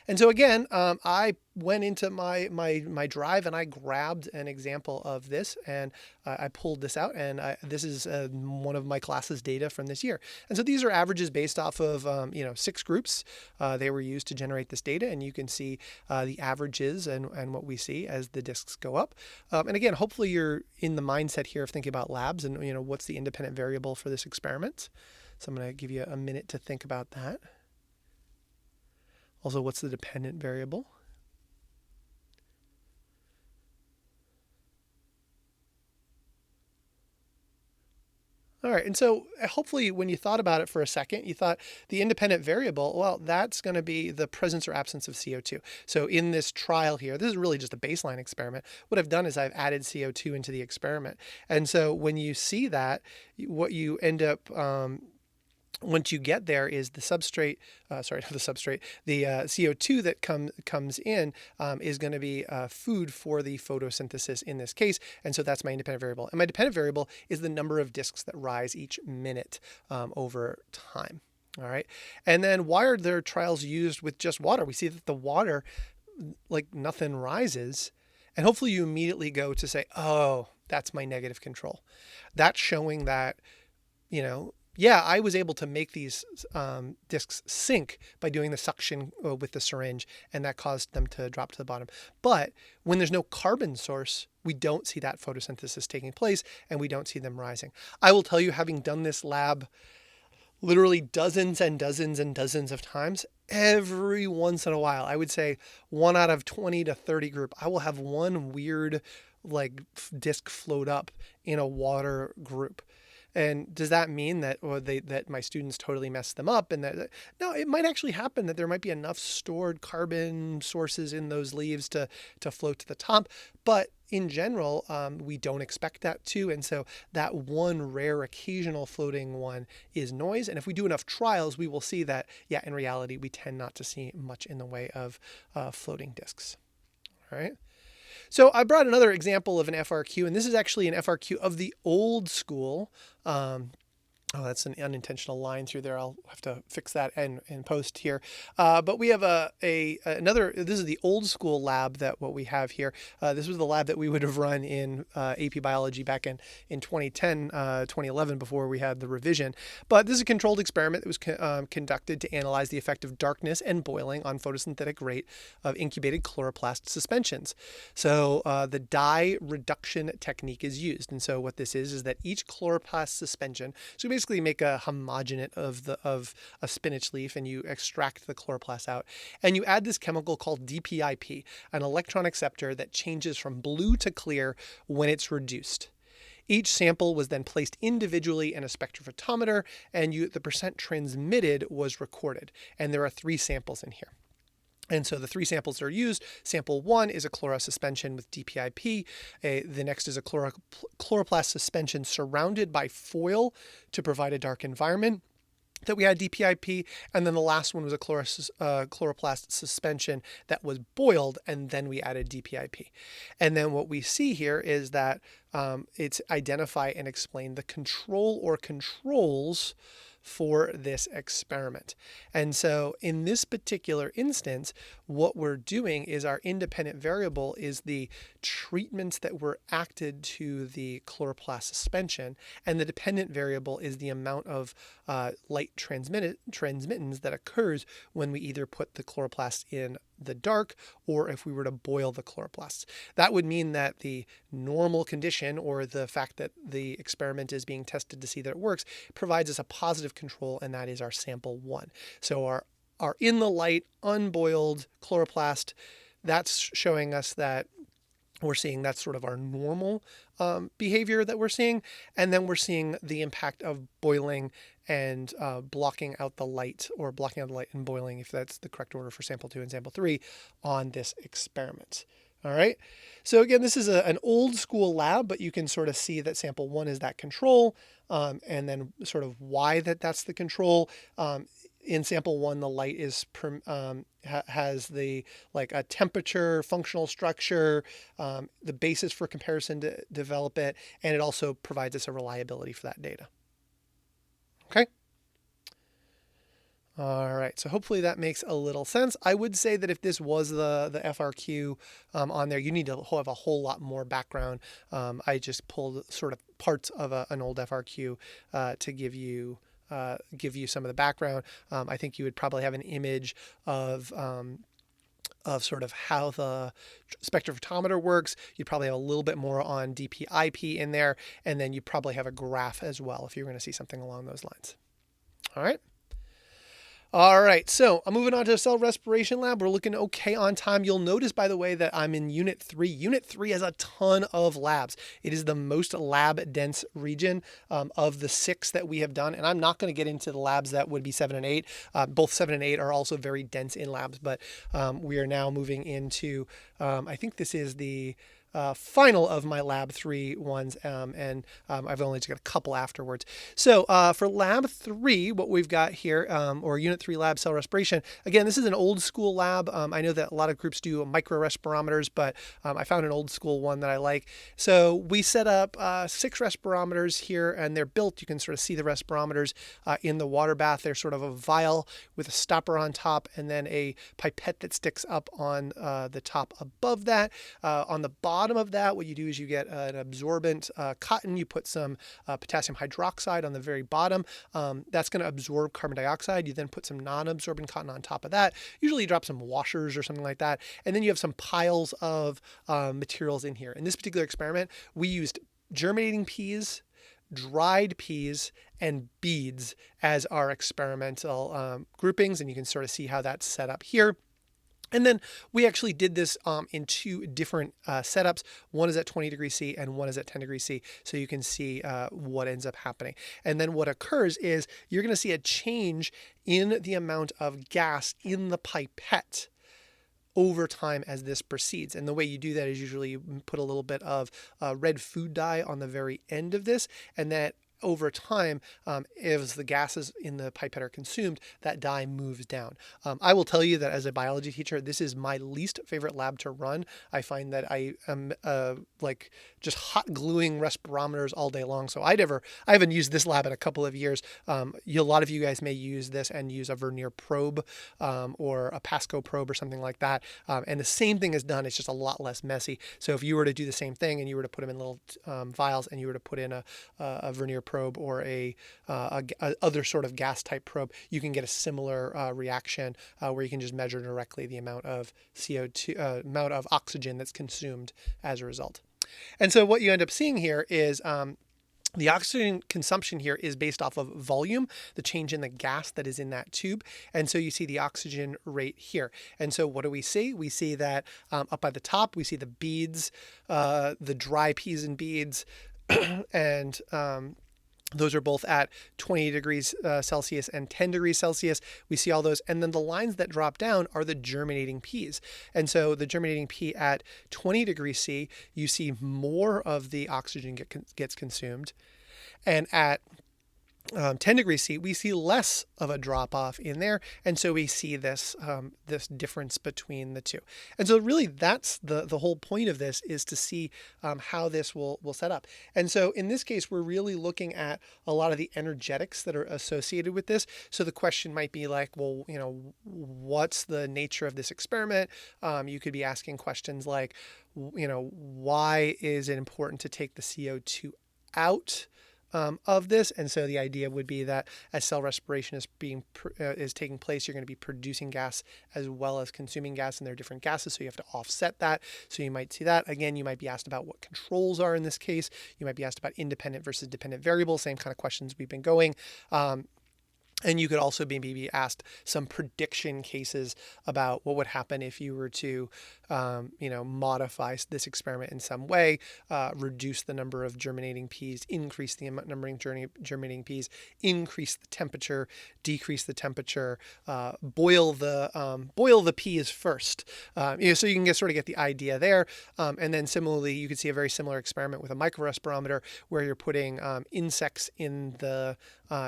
And so again, I went into my drive and I grabbed an example of this, and I pulled this out, and this is one of my class's data from this year. And so these are averages based off of 6 groups. They were used to generate this data, and you can see the averages and what we see as the discs go up. And again, hopefully you're in the mindset here of thinking about labs and what's the independent variable for this experiment. So I'm going to give you a minute to think about that. Also, what's the dependent variable? All right, and so hopefully when you thought about it for a second, you thought the independent variable, well, that's going to be the presence or absence of CO2. So in this trial here, this is really just a baseline experiment. What I've done is I've added CO2 into the experiment. And so when you see that, what you end up once you get there is the substrate, the CO2 that comes in is going to be food for the photosynthesis in this case. And so that's my independent variable. And my dependent variable is the number of discs that rise each minute over time. All right. And then why are there trials used with just water? We see that the water, like nothing rises. And hopefully you immediately go to say, oh, that's my negative control. That's showing that, yeah, I was able to make these discs sink by doing the suction with the syringe, and that caused them to drop to the bottom. But when there's no carbon source, we don't see that photosynthesis taking place, and we don't see them rising. I will tell you, having done this lab literally dozens and dozens and dozens of times, every once in a while, I would say 1 out of 20 to 30 group, I will have one weird disc float up in a water group. And does that mean that that my students totally messed them up? And that no, it might actually happen that there might be enough stored carbon sources in those leaves to float to the top. But in general, we don't expect that to. And so that one rare occasional floating one is noise. And if we do enough trials, we will see that, yeah, in reality, we tend not to see much in the way of floating discs. All right. So I brought another example of an FRQ, and this is actually an FRQ of the old school. Oh, that's an unintentional line through there. I'll have to fix that and post here. But we have another, this is the old school lab that what we have here. This was the lab that we would have run in AP Biology back in 2010, 2011, before we had the revision. But this is a controlled experiment that was conducted to analyze the effect of darkness and boiling on photosynthetic rate of incubated chloroplast suspensions. So the dye reduction technique is used. And so what this is that each chloroplast suspension, so basically make a homogenate of a spinach leaf, and you extract the chloroplast out, and you add this chemical called DPIP, an electron acceptor that changes from blue to clear when it's reduced. Each sample was then placed individually in a spectrophotometer, and the percent transmitted was recorded. And there are 3 samples in here. And so the 3 samples that are used, sample 1 is a chloro suspension with DPIP. The next is a chloroplast suspension surrounded by foil to provide a dark environment that we had DPIP. And then the last one was a chloroplast suspension that was boiled, and then we added DPIP. And then what we see here is that it's identify and explain the control or controls for this experiment. And so in this particular instance, what we're doing is our independent variable is the treatments that were acted to the chloroplast suspension, and the dependent variable is the amount of light transmittance that occurs when we either put the chloroplast in the dark or if we were to boil the chloroplasts. That would mean that the normal condition, or the fact that the experiment is being tested to see that it works, provides us a positive control, and that is our sample 1. So our in the light unboiled chloroplast, that's showing us that we're seeing that's sort of our normal behavior that we're seeing. And then we're seeing the impact of boiling and blocking out the light, or blocking out the light and boiling, if that's the correct order for sample 2 and sample 3 on this experiment. All right. So again, this is an old school lab, but you can sort of see that sample 1 is that control, and then sort of why that's the control. In sample 1, the light is has the like a temperature, functional structure, the basis for comparison to develop it, and it also provides us a reliability for that data. Okay. All right, so hopefully that makes a little sense. I would say that if this was the FRQ on there, you need to have a whole lot more background. I just pulled sort of parts of an old FRQ to give you some of the background. I think you would probably have an image of sort of how the spectrophotometer works. You'd probably have a little bit more on DP/IP in there, and then you probably have a graph as well if you're going to see something along those lines. All right. All right, so I'm moving on to the cell respiration lab. We're looking okay on time. You'll notice, by the way, that I'm in Unit 3. Unit 3 has a ton of labs. It is the most lab-dense region of the 6 that we have done, and I'm not going to get into the labs that would be 7 and 8. Both 7 and 8 are also very dense in labs, but we are now moving into, I think this is the final of my lab 3 ones, and I've only just got a couple afterwards. So for lab 3, what we've got here, or unit 3 lab cell respiration, again, this is an old school lab. I know that a lot of groups do micro respirometers, but I found an old school one that I like. So we set up 6 respirometers here, and they're built. You can sort of see the respirometers in the water bath. They're sort of a vial with a stopper on top, and then a pipette that sticks up on the top above that. On the bottom of that, what you do is you get an absorbent cotton. You put some potassium hydroxide on the very bottom. That's going to absorb carbon dioxide. You then put some non-absorbent cotton on top of that. Usually you drop some washers or something like that. And then you have some piles of materials in here. In this particular experiment, we used germinating peas, dried peas, and beads as our experimental groupings. And you can sort of see how that's set up here. And then we actually did this in 2 different setups. One is at 20 degrees C and one is at 10 degrees C. So you can see what ends up happening. And then what occurs is you're going to see a change in the amount of gas in the pipette over time as this proceeds. And the way you do that is usually you put a little bit of red food dye on the very end of this, and that over time, as the gases in the pipette are consumed, that dye moves down. I will tell you that as a biology teacher, this is my least favorite lab to run. I find that I am like just hot gluing respirometers all day long. So I haven't used this lab in a couple of years. A lot of you guys may use this and use a vernier probe or a Pasco probe or something like that. And the same thing is done. It's just a lot less messy. So if you were to do the same thing and you were to put them in little vials and you were to put in a vernier probe or a other sort of gas type probe, you can get a similar reaction where you can just measure directly the amount of CO2, amount of oxygen that's consumed as a result. And so what you end up seeing here is the oxygen consumption here is based off of volume, the change in the gas that is in that tube. And so you see the oxygen rate here. And so what do we see? We see that up by the top, we see the beads, the dry peas and beads, and those are both at 20 degrees Celsius and 10 degrees Celsius. We see all those. And then the lines that drop down are the germinating peas. And so the germinating pea at 20 degrees C, you see more of the oxygen gets consumed. And at 10 degrees C, we see less of a drop off in there. And so we see this difference between the two. And so really that's the whole point of this, is to see how this will set up. And so in this case, we're really looking at a lot of the energetics that are associated with this. So the question might be like, well, what's the nature of this experiment? You could be asking questions like, why is it important to take the CO2 out of this? And so the idea would be that as cell respiration is taking place, you're going to be producing gas as well as consuming gas, and there are different gases, so you have to offset that. So you might see that. Again, you might be asked about what controls are in this case. You might be asked about independent versus dependent variables, same kind of questions we've been going. And you could also be asked some prediction cases about what would happen if you were to, modify this experiment in some way, reduce the number of germinating peas, increase the number of germinating peas, increase the temperature, decrease the temperature, boil the peas first. So you can sort of get the idea there. And then similarly, you could see a very similar experiment with a microrespirometer where you're putting insects in the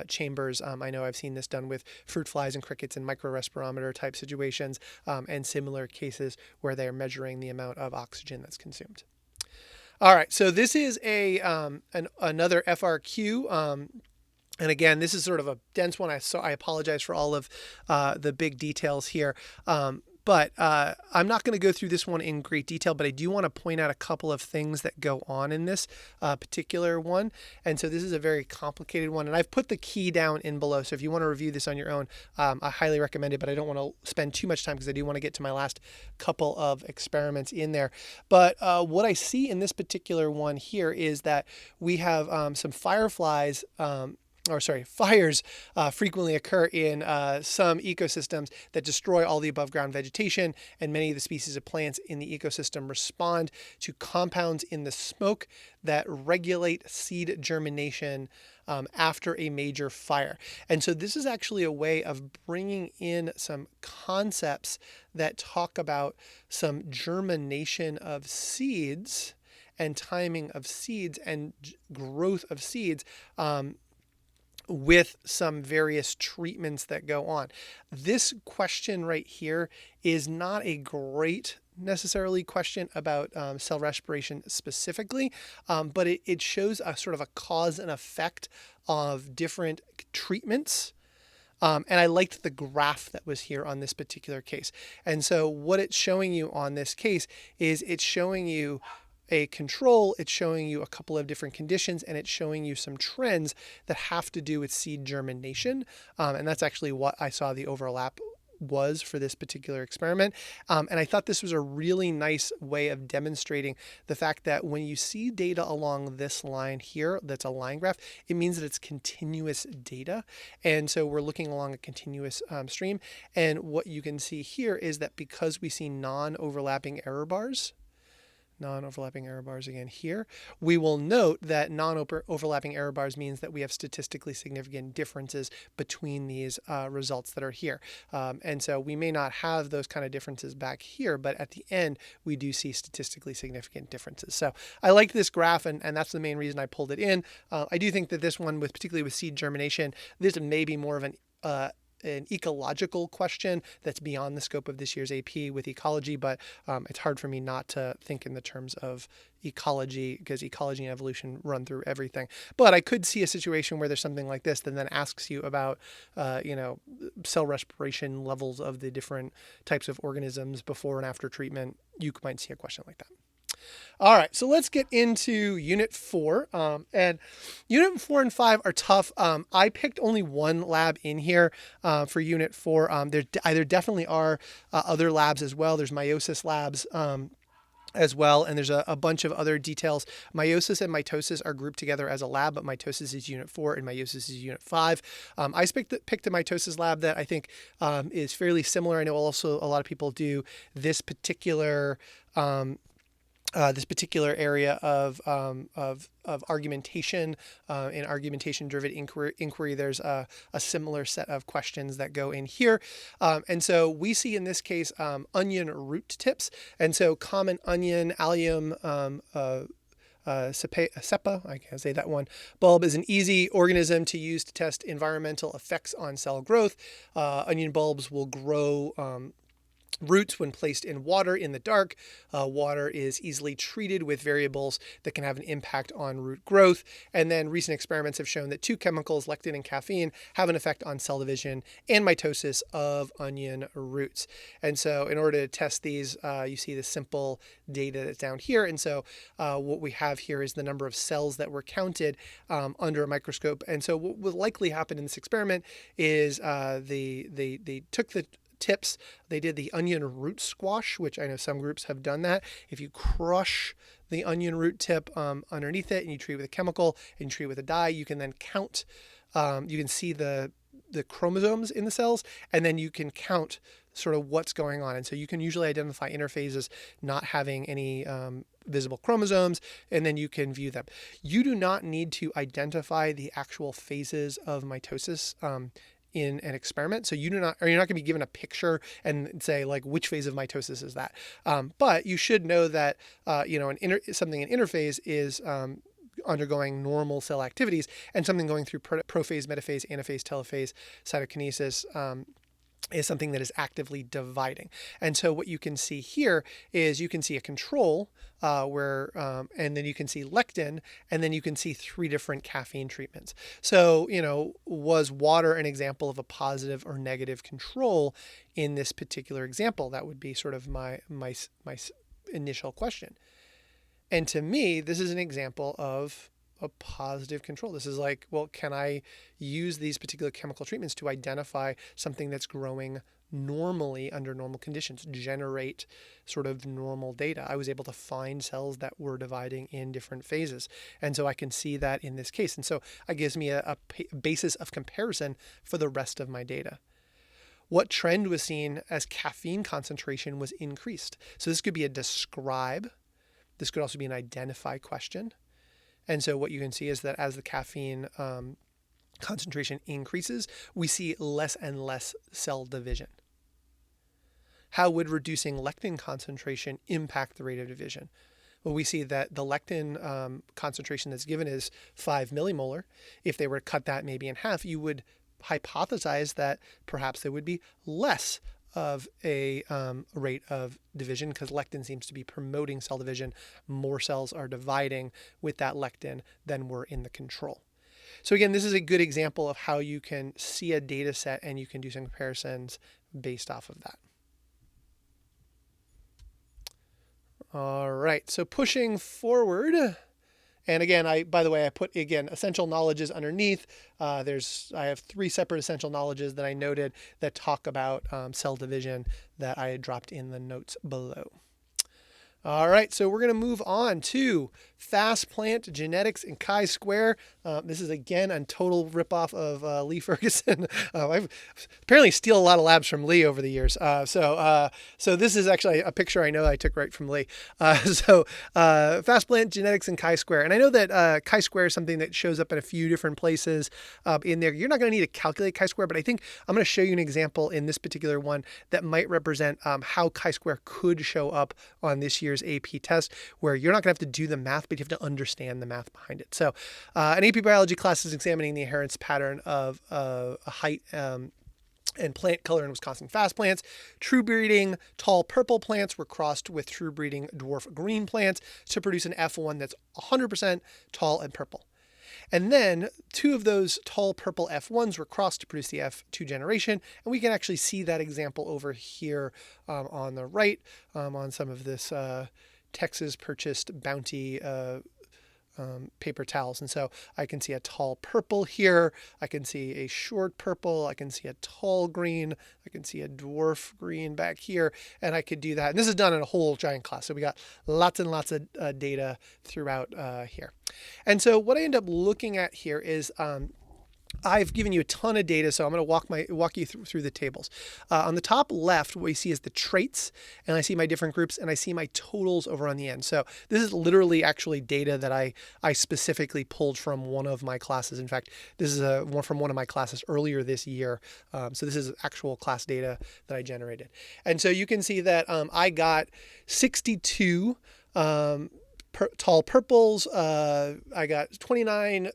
chambers. I know I've seen this done with fruit flies and crickets in microrespirometer type situations, and similar cases where they're measuring the amount of oxygen that's consumed. All right, so this is another FRQ. And again, this is sort of a dense one. I apologize for all of the big details here. But I'm not going to go through this one in great detail, but I do want to point out a couple of things that go on in this particular one. And so this is a very complicated one. And I've put the key down in below. So if you want to review this on your own, I highly recommend it. But I don't want to spend too much time because I do want to get to my last couple of experiments in there. But what I see in this particular one here is that we have some fires frequently occur in some ecosystems that destroy all the above ground vegetation, and many of the species of plants in the ecosystem respond to compounds in the smoke that regulate seed germination after a major fire. And so this is actually a way of bringing in some concepts that talk about some germination of seeds and timing of seeds and growth of seeds, with some various treatments that go on. This question right here is not a great necessarily question about cell respiration specifically, but it shows a sort of a cause and effect of different treatments. And I liked the graph that was here on this particular case. And so what it's showing you on this case is it's showing you a control, it's showing you a couple of different conditions, and it's showing you some trends that have to do with seed germination. And that's actually what I saw the overlap was for this particular experiment. And I thought this was a really nice way of demonstrating the fact that when you see data along this line here, that's a line graph, it means that it's continuous data. And so we're looking along a continuous stream. And what you can see here is that because we see non-overlapping error bars again here, we will note that non-overlapping error bars means that we have statistically significant differences between these results that are here. And so we may not have those kind of differences back here, but at the end, we do see statistically significant differences. So I like this graph, and that's the main reason I pulled it in. I do think that this one, particularly with seed germination, this may be more of an ecological question that's beyond the scope of this year's AP with ecology, but it's hard for me not to think in the terms of ecology because ecology and evolution run through everything. But I could see a situation where there's something like this that then asks you about, cell respiration levels of the different types of organisms before and after treatment. You might see a question like that. All right, so let's get into Unit 4. And Unit 4 and 5 are tough. I picked only one lab in here for Unit 4. There definitely are other labs as well. There's meiosis labs as well, and there's a bunch of other details. Meiosis and mitosis are grouped together as a lab, but mitosis is Unit 4 and meiosis is Unit 5. I picked a mitosis lab that I think is fairly similar. I know also a lot of people do this particular area of argumentation. In argumentation-driven inquiry, there's a similar set of questions that go in here. And so we see in this case onion root tips. And so common onion, allium, cepa, I can't say that one, bulb is an easy organism to use to test environmental effects on cell growth. Onion bulbs will grow roots when placed in water in the dark. Water is easily treated with variables that can have an impact on root growth. And then recent experiments have shown that two chemicals, lectin and caffeine, have an effect on cell division and mitosis of onion roots. And so in order to test these, you see the simple data that's down here. And so what we have here is the number of cells that were counted under a microscope. And so what will likely happen in this experiment is they took the tips, they did the onion root squash, which I know some groups have done that. If you crush the onion root tip underneath it and you treat it with a chemical and you treat it with a dye, you can then count, you can see the the chromosomes in the cells, and then you can count sort of what's going on. And so you can usually identify interphases not having any visible chromosomes, and then you can view them. You do not need to identify the actual phases of mitosis in an experiment. So you're not going to be given a picture and say like which phase of mitosis is that. But you should know that something in interphase is undergoing normal cell activities, and something going through prophase, metaphase, anaphase, telophase, cytokinesis is something that is actively dividing. And so what you can see here is you can see a control and then you can see lectin, and then you can see 3 different caffeine treatments. So, was water an example of a positive or negative control in this particular example? That would be sort of my initial question. And to me, this is an example of a positive control. This is like, well, can I use these particular chemical treatments to identify something that's growing normally under normal conditions, generate sort of normal data? I was able to find cells that were dividing in different phases. And so I can see that in this case. And so it gives me a basis of comparison for the rest of my data. What trend was seen as caffeine concentration was increased? So this could be a describe. This could also be an identify question. And so what you can see is that as the caffeine concentration increases, we see less and less cell division. How would reducing lectin concentration impact the rate of division? Well, we see that the lectin concentration that's given is 5 millimolar. If they were to cut that maybe in half, you would hypothesize that perhaps there would be less of a rate of division, because lectin seems to be promoting cell division. More cells are dividing with that lectin than were in the control. So again, this is a good example of how you can see a data set and you can do some comparisons based off of that. All right, so pushing forward. And again, by the way, I put, again, essential knowledges underneath. I have 3 separate essential knowledges that I noted that talk about cell division that I had dropped in the notes below. All right, so we're going to move on to fast plant genetics and chi-square. This is again a total ripoff of Lee Ferguson. I've apparently steal a lot of labs from Lee over the years. So this is actually a picture I know I took right from Lee. Fast plant genetics and chi-square, and I know that chi-square is something that shows up in a few different places in there. You're not going to need to calculate chi-square, but I think I'm going to show you an example in this particular one that might represent how chi-square could show up on this year's AP test, where you're not going to have to do the math, but you have to understand the math behind it. So an AP biology class is examining the inheritance pattern of height and plant color in Wisconsin fast plants. True breeding tall purple plants were crossed with true breeding dwarf green plants to produce an F1 that's 100% tall and purple. And then 2 of those tall purple F1s were crossed to produce the F2 generation. And we can actually see that example over here on the right on some of this Texas purchased Bounty paper towels. And so I can see a tall purple here. I can see a short purple. I can see a tall green. I can see a dwarf green back here. And I could do that. And this is done in a whole giant class. So we got lots and lots of data throughout here. And so what I end up looking at here is I've given you a ton of data, so I'm going to walk you through the tables. On the top left, what we see is the traits, and I see my different groups, and I see my totals over on the end. So this is literally actually data that I specifically pulled from one of my classes. In fact, this is from one of my classes earlier this year. So this is actual class data that I generated. And so you can see that I got 62 tall purples. I got 29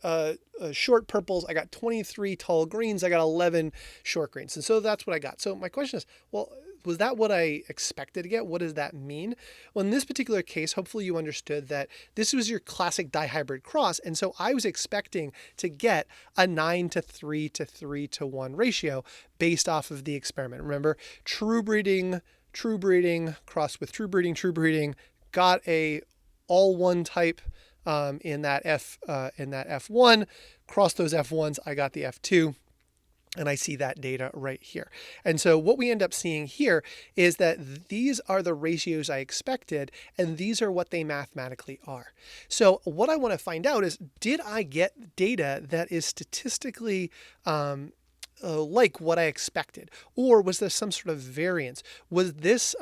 short purples. I got 23 tall greens. I got 11 short greens. And so that's what I got. So my question is, well, was that what I expected to get? What does that mean? Well, in this particular case, hopefully you understood that this was your classic dihybrid cross. And so I was expecting to get a 9:3 to 3:1 ratio based off of the experiment. Remember, true breeding, crossed with true breeding, got a all one type in that F1, cross those F1s, I got the F2, and I see that data right here. And so what we end up seeing here is that these are the ratios I expected, and these are what they mathematically are. So what I want to find out is, did I get data that is statistically like what I expected? Or was there some sort of variance? Was this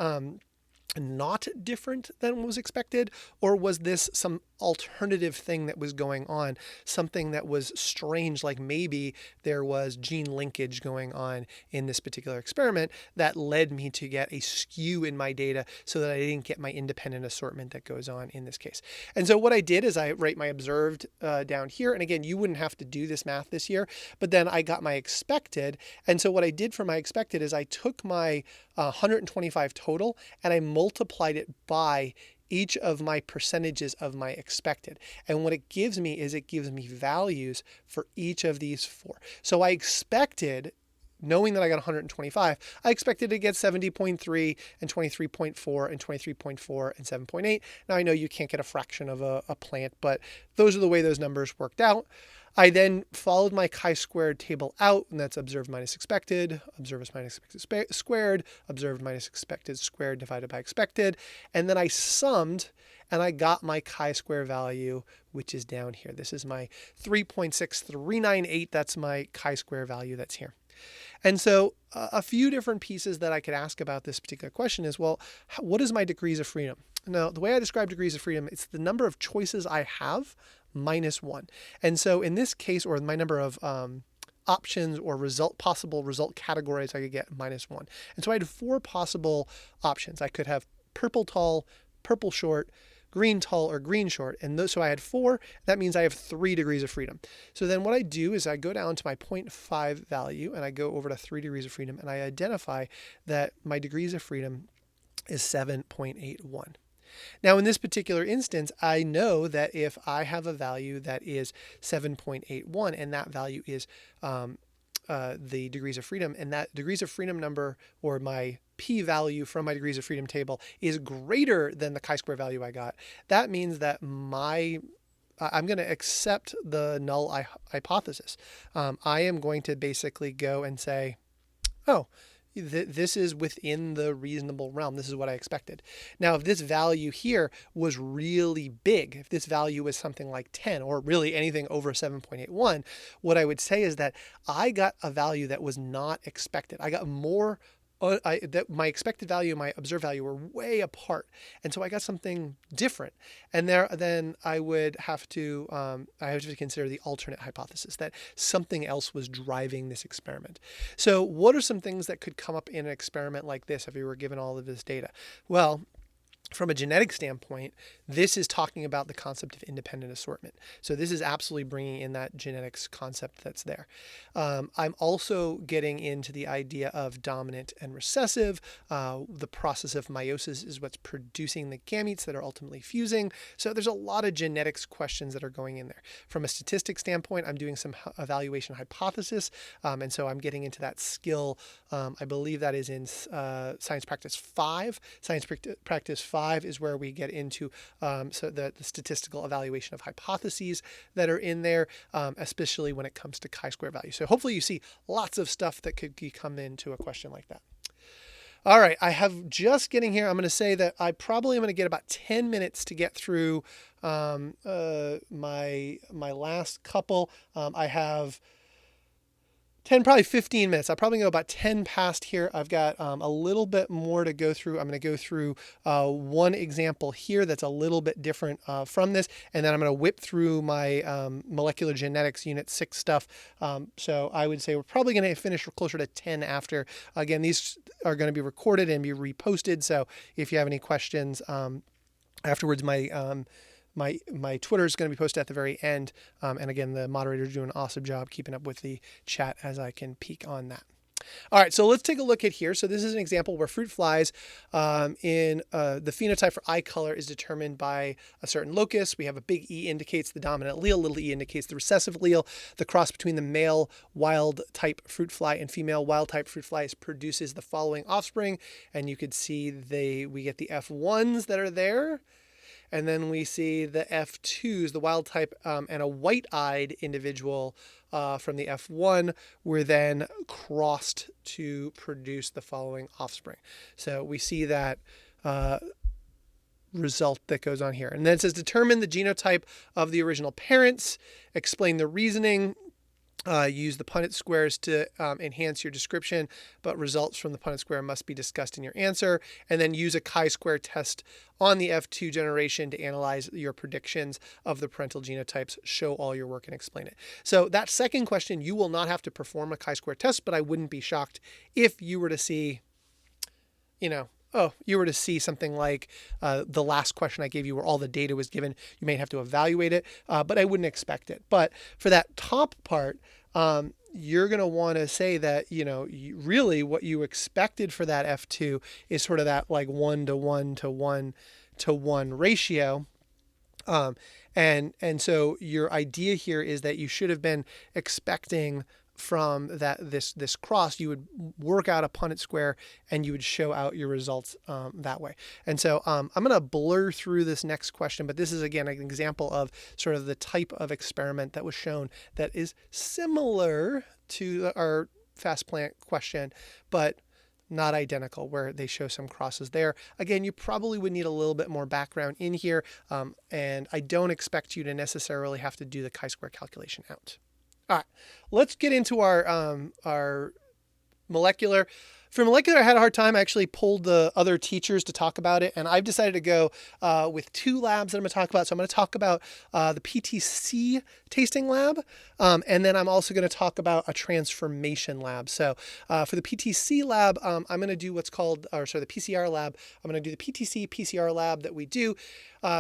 not different than what was expected, or was this some alternative thing that was going on, something that was strange, like maybe there was gene linkage going on in this particular experiment that led me to get a skew in my data so that I didn't get my independent assortment that goes on in this case. And so what I did is I write my observed down here, and again, you wouldn't have to do this math this year, but then I got my expected. And so what I did for my expected is I took my 125 total and I multiplied it by each of my percentages of my expected. And what it gives me is it gives me values for each of these four. So I expected, knowing that I got 125, I expected to get 70.3 and 23.4 and 23.4 and 7.8. Now I know you can't get a fraction of a plant, but those are the way those numbers worked out. I then followed my chi-squared table out, and that's observed minus expected, observed minus expected squared, observed minus expected squared divided by expected, and then I summed, and I got my chi-square value, which is down here. This is my 3.6398. That's my chi-square value that's here. And so a few different pieces that I could ask about this particular question is, well, what is my degrees of freedom? Now, the way I describe degrees of freedom, it's the number of choices I have minus one. And so in this case, or my number of options or possible result categories I could get minus one. And so I had four possible options. I could have purple tall, purple short, green tall, or green short. And so I had four. That means I have 3 degrees of freedom. So then what I do is I go down to my 0.5 value and I go over to 3 degrees of freedom and I identify that my degrees of freedom is 7.81. Now, in this particular instance, I know that if I have a value that is 7.81 and that value is the degrees of freedom, and that degrees of freedom number, or my p-value from my degrees of freedom table, is greater than the chi-square value I got, that means that I'm going to accept the null hypothesis. I am going to basically go and say, oh, this is within the reasonable realm. This is what I expected. Now, if this value here was really big, if this value was something like 10 or really anything over 7.81, what I would say is that I got a value that was not expected. I got more. That my expected value and my observed value were way apart, and so I got something different. And then I would have to consider the alternate hypothesis that something else was driving this experiment. So, what are some things that could come up in an experiment like this if we were given all of this data? Well, from a genetic standpoint, this is talking about the concept of independent assortment. So this is absolutely bringing in that genetics concept that's there. I'm also getting into the idea of dominant and recessive. The process of meiosis is what's producing the gametes that are ultimately fusing. So there's a lot of genetics questions that are going in there. From a statistics standpoint, I'm doing some evaluation hypothesis. And so I'm getting into that skill. I believe that is in Science Practice 5. Science Practice 5 is where we get into so the statistical evaluation of hypotheses that are in there, especially when it comes to chi-square value. So hopefully you see lots of stuff that could come into a question like that. All right, I have just getting here. I'm going to say that I probably am going to get about 10 minutes to get through my last couple. I have 10, probably 15 minutes. I'll probably go about 10 past here. I've got a little bit more to go through. I'm going to go through one example here that's a little bit different from this, and then I'm going to whip through my molecular genetics unit 6 stuff. So I would say we're probably going to finish closer to 10 after. Again, these are going to be recorded and be reposted. So if you have any questions afterwards, my Twitter is going to be posted at the very end. And again, the moderators do an awesome job keeping up with the chat as I can peek on that. All right, so let's take a look at here. So this is an example where fruit flies in the phenotype for eye color is determined by a certain locus. We have a big E indicates the dominant allele, little e indicates the recessive allele. The cross between the male wild type fruit fly and female wild type fruit flies produces the following offspring. And you could see we get the F1s that are there. And then we see the F2s, the wild type, and a white-eyed individual from the F1 were then crossed to produce the following offspring. So we see that result that goes on here. And then it says determine the genotype of the original parents, explain the reasoning. use the Punnett squares to enhance your description, but results from the Punnett square must be discussed in your answer. And then use a chi-square test on the F2 generation to analyze your predictions of the parental genotypes, show all your work, and explain it. So that second question, you will not have to perform a chi-square test, but I wouldn't be shocked if you were to see, you were to see something like the last question I gave you where all the data was given. You may have to evaluate it, but I wouldn't expect it. But for that top part, you're going to want to say that, really what you expected for that F2 is sort of that like 1 to 1 to 1 to 1 ratio. And so your idea here is that you should have been expecting from this cross, you would work out a Punnett square and you would show out your results that way. And so I'm going to blur through this next question, but this is again an example of sort of the type of experiment that was shown that is similar to our fast plant question, but not identical, where they show some crosses there. Again, you probably would need a little bit more background in here, and I don't expect you to necessarily have to do the chi-square calculation out. All right, let's get into our molecular. For molecular, I had a hard time. I actually pulled the other teachers to talk about it, and I've decided to go with 2 labs that I'm going to talk about. So I'm going to talk about the PTC tasting lab, and then I'm also going to talk about a transformation lab. So for the PTC lab, I'm going to do the PCR lab. I'm going to do the PTC PCR lab that we do.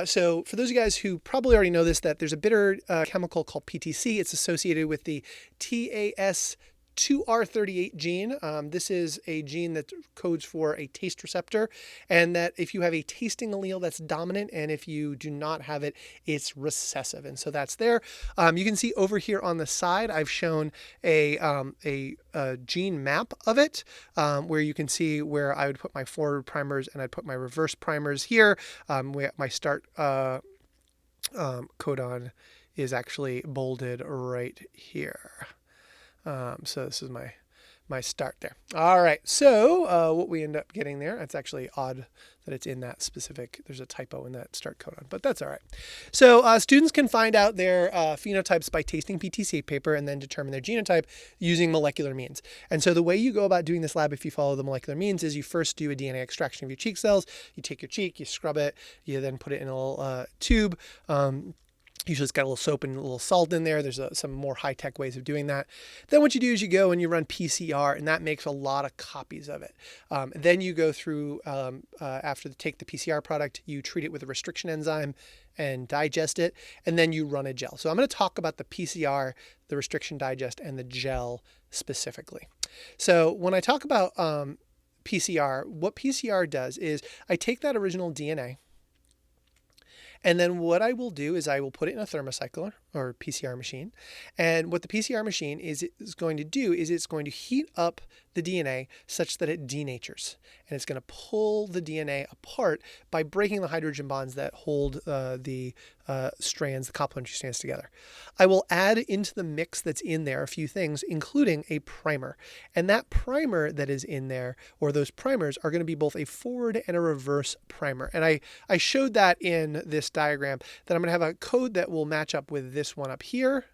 So for those of you guys who probably already know this, that there's a bitter chemical called PTC. It's associated with the TAS2R38 gene. This is a gene that codes for a taste receptor, and that if you have a tasting allele, that's dominant, and if you do not have it, it's recessive. And so that's there. You can see over here on the side, I've shown a gene map of it, where you can see where I would put my forward primers and I'd put my reverse primers here. My start codon is actually bolded right here. So this is my start there. All right, so what we end up getting there, it's actually odd that it's in that specific, there's a typo in that start codon, but that's all right. So students can find out their phenotypes by tasting PTC paper and then determine their genotype using molecular means. And so the way you go about doing this lab, if you follow the molecular means, is you first do a DNA extraction of your cheek cells. You take your cheek, you scrub it, you then put it in a little tube. Usually it's got a little soap and a little salt in there. There's some more high-tech ways of doing that. Then what you do is you go and you run PCR, and that makes a lot of copies of it. Then you go through, after take the PCR product, you treat it with a restriction enzyme and digest it, and then you run a gel. So I'm going to talk about the PCR, the restriction digest, and the gel specifically. So when I talk about PCR, what PCR does is I take that original DNA, and then what I will do is I will put it in a thermocycler or PCR machine. And what the PCR machine is going to do is it's going to heat up the DNA such that it denatures. And it's going to pull the DNA apart by breaking the hydrogen bonds that hold the strands, the complementary strands together. I will add into the mix that's in there a few things, including a primer. And that primer that is in there, or those primers, are going to be both a forward and a reverse primer. And I showed that in this diagram, that I'm going to have a code that will match up with this one up here.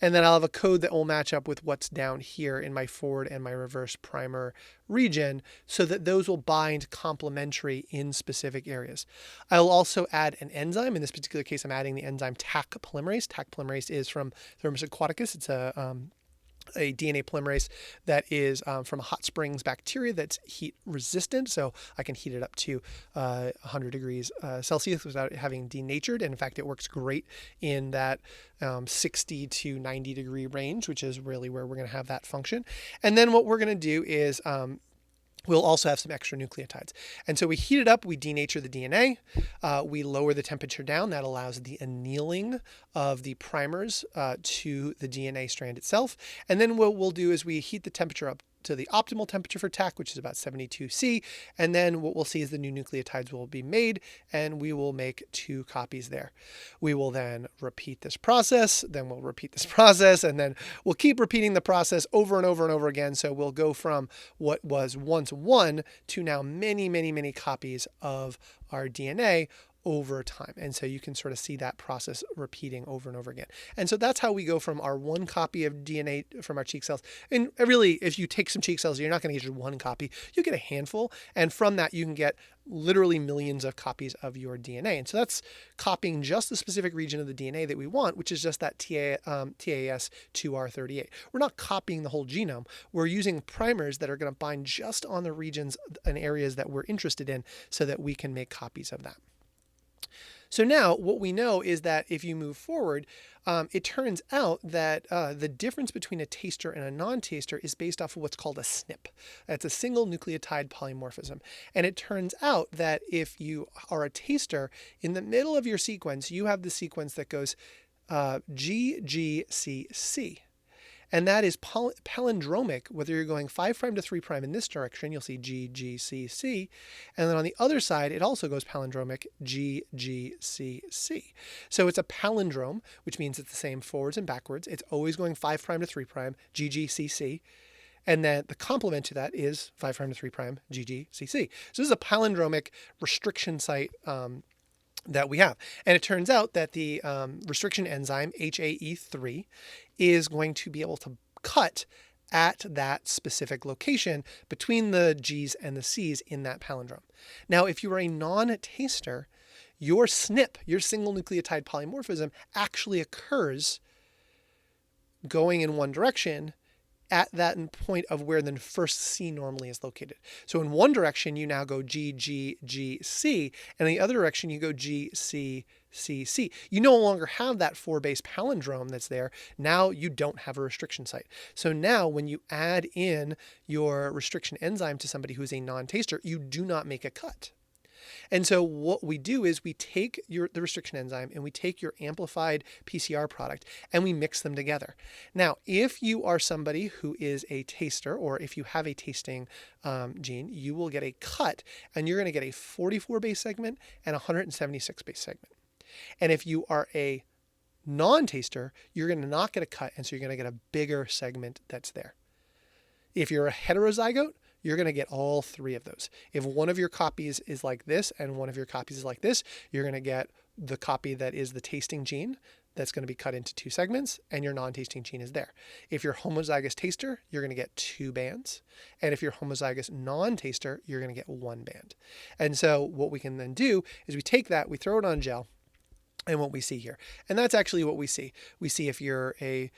And then I'll have a code that will match up with what's down here in my forward and my reverse primer region, so that those will bind complementary in specific areas. I'll also add an enzyme. In this particular case, I'm adding the enzyme Taq polymerase. Taq polymerase is from Thermus aquaticus. It's a DNA polymerase that is from a hot springs bacteria that's heat resistant. So I can heat it up to 100 degrees Celsius without it having denatured. And in fact, it works great in that 60 to 90 degree range, which is really where we're going to have that function. And then what we're going to do is we'll also have some extra nucleotides. And so we heat it up, we denature the DNA, we lower the temperature down. That allows the annealing of the primers to the DNA strand itself. And then what we'll do is we heat the temperature up to the optimal temperature for Taq, which is about 72 C. And then what we'll see is the new nucleotides will be made, and we will make 2 copies there. We will then repeat this process, then we'll repeat this process, and then we'll keep repeating the process over and over and over again. So we'll go from what was once 1 to now many, many, many copies of our DNA over time. And so you can sort of see that process repeating over and over again. And so that's how we go from our one copy of DNA from our cheek cells. And really, if you take some cheek cells, you're not going to get just one copy, you get a handful. And from that, you can get literally millions of copies of your DNA. And so that's copying just the specific region of the DNA that we want, which is just that TAS2R38. We're not copying the whole genome. We're using primers that are going to bind just on the regions and areas that we're interested in so that we can make copies of that. So now what we know is that if you move forward, it turns out that the difference between a taster and a non-taster is based off of what's called a SNP. That's a single nucleotide polymorphism. And it turns out that if you are a taster, in the middle of your sequence, you have the sequence that goes GGCC. And that is palindromic, whether you're going 5' to 3' in this direction, you'll see GGCC. And then on the other side, it also goes palindromic GGCC. So it's a palindrome, which means it's the same forwards and backwards. It's always going 5' to 3', GGCC. And then the complement to that is 5' to 3', GGCC. So this is a palindromic restriction site that we have. And it turns out that the restriction enzyme, HAE3, is going to be able to cut at that specific location between the G's and the C's in that palindrome. Now, if you are a non-taster, your SNP, your single nucleotide polymorphism, actually occurs going in one direction at that point of where the first C normally is located. So in one direction, you now go G, G, G, C, and in the other direction, you go G, C, C, C. You no longer have that 4-base palindrome that's there. Now you don't have a restriction site. So now when you add in your restriction enzyme to somebody who's a non-taster, you do not make a cut. And so what we do is we take the restriction enzyme and we take your amplified PCR product and we mix them together. Now, if you are somebody who is a taster, or if you have a tasting gene, you will get a cut and you're going to get a 44 base segment and a 176 base segment. And if you are a non-taster, you're going to not get a cut, and so you're going to get a bigger segment that's there. If you're a heterozygote, you're going to get all three of those. If one of your copies is like this and one of your copies is like this, you're going to get the copy that is the tasting gene that's going to be cut into 2 segments, and your non-tasting gene is there. If you're homozygous taster, you're going to get 2 bands. And if you're homozygous non-taster, you're going to get 1 band. And so what we can then do is we take that, we throw it on gel, and what we see here. And that's actually what we see. We see if you're a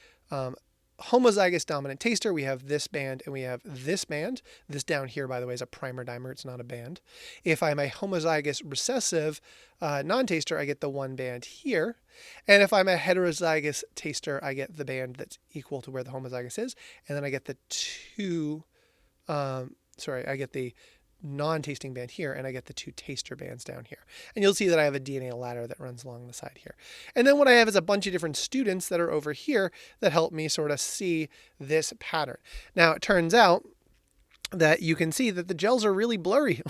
homozygous dominant taster, we have this band and we have this band. This down here, by the way, is a primer dimer. It's not a band. If I'm a homozygous recessive non-taster, I get the 1 band here. And if I'm a heterozygous taster, I get the band that's equal to where the homozygous is. And then I get the I get the non-tasting band here, and I get the 2 taster bands down here. And you'll see that I have a DNA ladder that runs along the side here. And then what I have is a bunch of different students that are over here that help me sort of see this pattern. Now, it turns out that you can see that the gels are really blurry.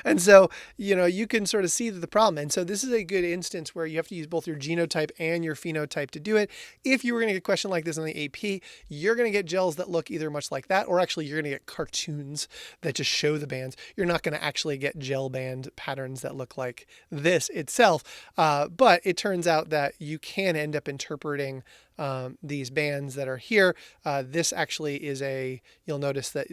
And so, you can sort of see the problem. And so this is a good instance where you have to use both your genotype and your phenotype to do it. If you were going to get a question like this on the AP, you're going to get gels that look either much like that, or actually you're going to get cartoons that just show the bands. You're not going to actually get gel band patterns that look like this itself. But it turns out that you can end up interpreting these bands that are here. This actually is you'll notice that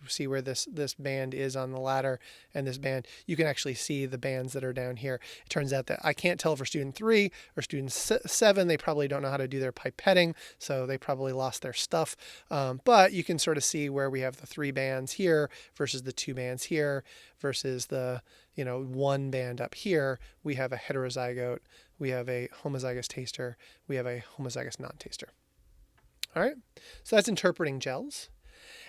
see where this band is on the ladder, and this band, you can actually see the bands that are down here. It turns out that I can't tell for student 3 or student 7, they probably don't know how to do their pipetting, so they probably lost their stuff. But you can sort of see where we have the 3 bands here versus the 2 bands here versus the 1 band up here. We have a heterozygote, we have a homozygous taster, we have a homozygous non-taster. All right, so that's interpreting gels.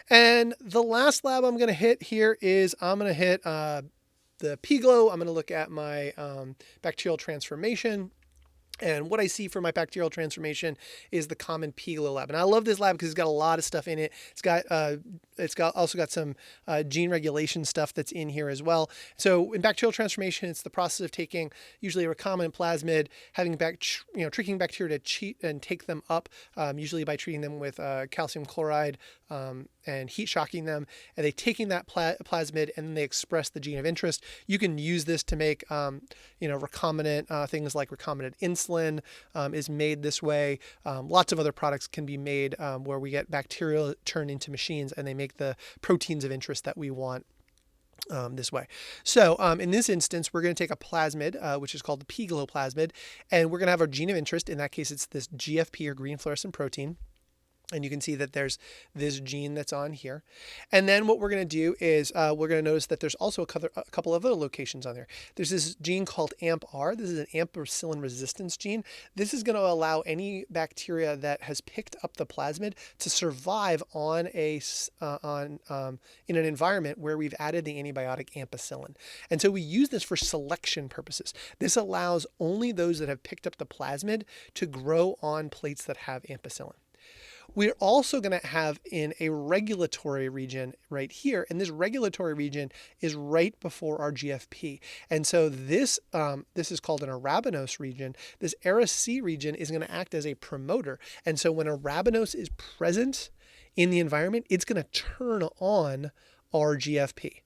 And the last lab I'm going to hit here is I'm going to hit the PGLO. I'm going to look at my bacterial transformation. And what I see for my bacterial transformation is the common Piglo lab, and I love this lab because it's got a lot of stuff in it. It's also got some gene regulation stuff that's in here as well. So in bacterial transformation, it's the process of taking usually a recombinant plasmid, having tricking bacteria to cheat and take them up, usually by treating them with calcium chloride and heat shocking them, and they taking that plasmid and then they express the gene of interest. You can use this to make recombinant things like recombinant insulin is made this way. Lots of other products can be made where we get bacteria turned into machines and they make the proteins of interest that we want this way. So in this instance, we're going to take a plasmid, which is called the Piglo plasmid, and we're going to have our gene of interest. In that case, it's this GFP or green fluorescent protein. And you can see that there's this gene that's on here. And then what we're going to do is we're going to notice that there's also a couple of other locations on there. There's this gene called AMP-R. This is an ampicillin resistance gene. This is going to allow any bacteria that has picked up the plasmid to survive on in an environment where we've added the antibiotic ampicillin. And so we use this for selection purposes. This allows only those that have picked up the plasmid to grow on plates that have ampicillin. We're also going to have in a regulatory region right here, and this regulatory region is right before our GFP. And so this is called an arabinose region. This Ara-C region is going to act as a promoter. And so when arabinose is present in the environment, it's going to turn on our GFP.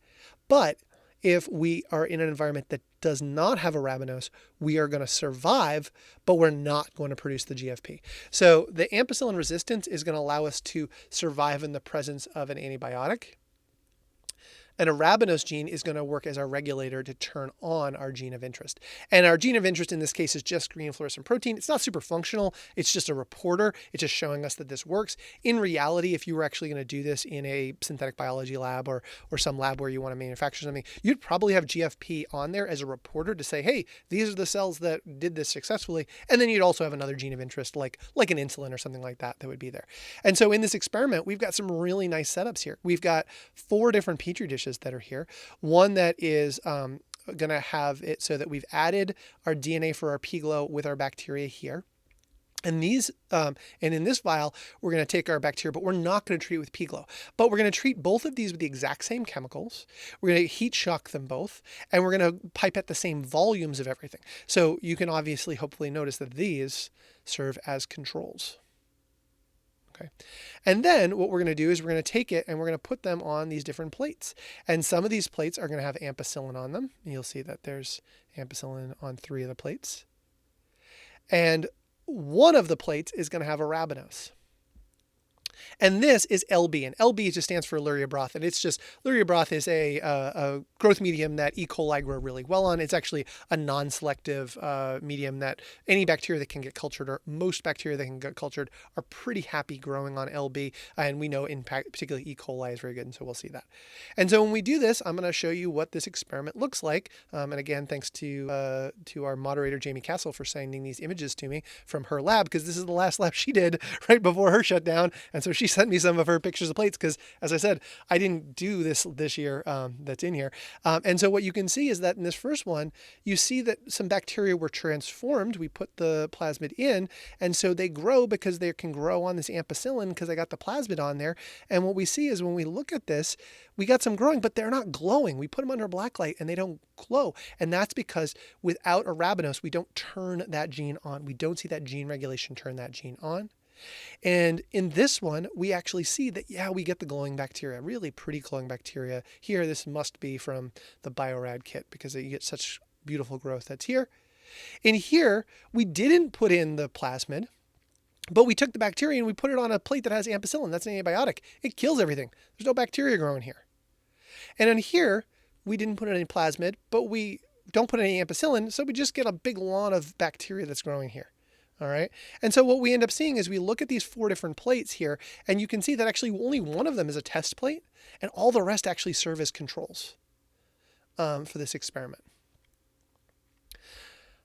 But if we are in an environment that does not have arabinose, we are going to survive, but we're not going to produce the GFP. So the ampicillin resistance is going to allow us to survive in the presence of an antibiotic. An arabinose gene is going to work as our regulator to turn on our gene of interest. And our gene of interest in this case is just green fluorescent protein. It's not super functional. It's just a reporter. It's just showing us that this works. In reality, if you were actually going to do this in a synthetic biology lab or some lab where you want to manufacture something, you'd probably have GFP on there as a reporter to say, hey, these are the cells that did this successfully. And then you'd also have another gene of interest like an insulin or something like that would be there. And so in this experiment, we've got some really nice setups here. We've got 4 different Petri dishes that are here. One that is going to have it so that we've added our DNA for our Piglo with our bacteria here. And in this vial, we're going to take our bacteria, but we're not going to treat it with Piglo. But we're going to treat both of these with the exact same chemicals. We're going to heat shock them both, and we're going to pipette the same volumes of everything. So you can obviously, hopefully notice that these serve as controls. Okay. And then what we're going to do is we're going to take it and we're going to put them on these different plates. And some of these plates are going to have ampicillin on them. And you'll see that there's ampicillin on 3 of the plates. And one of the plates is going to have arabinose. And this is LB, and LB just stands for Luria broth. And it's just, Luria broth is a growth medium that E. coli grow really well on. It's actually a non-selective medium that any bacteria that can get cultured, or most bacteria that can get cultured, are pretty happy growing on LB. And we know particularly E. coli is very good, and so we'll see that. And so when we do this, I'm going to show you what this experiment looks like. And again, thanks to our moderator, Jamie Castle, for sending these images to me from her lab, because this is the last lab she did right before her shutdown. And so she sent me some of her pictures of plates because, as I said, I didn't do this year that's in here. And so what you can see is that in this first one, you see that some bacteria were transformed. We put the plasmid in, and so they grow because they can grow on this ampicillin because I got the plasmid on there. And what we see is when we look at this, we got some growing, but they're not glowing. We put them under black light and they don't glow. And that's because without arabinose, we don't turn that gene on. We don't see that gene regulation turn that gene on. And in this one, we actually see that, yeah, we get the glowing bacteria, really pretty glowing bacteria here. This must be from the Biorad kit because you get such beautiful growth that's here. In here, we didn't put in the plasmid, but we took the bacteria and we put it on a plate that has ampicillin. That's an antibiotic. It kills everything. There's no bacteria growing here. And in here, we didn't put any plasmid, but we don't put any ampicillin, so we just get a big lawn of bacteria that's growing here. All right. And so what we end up seeing is we look at these 4 different plates here, and you can see that actually only one of them is a test plate, and all the rest actually serve as controls for this experiment.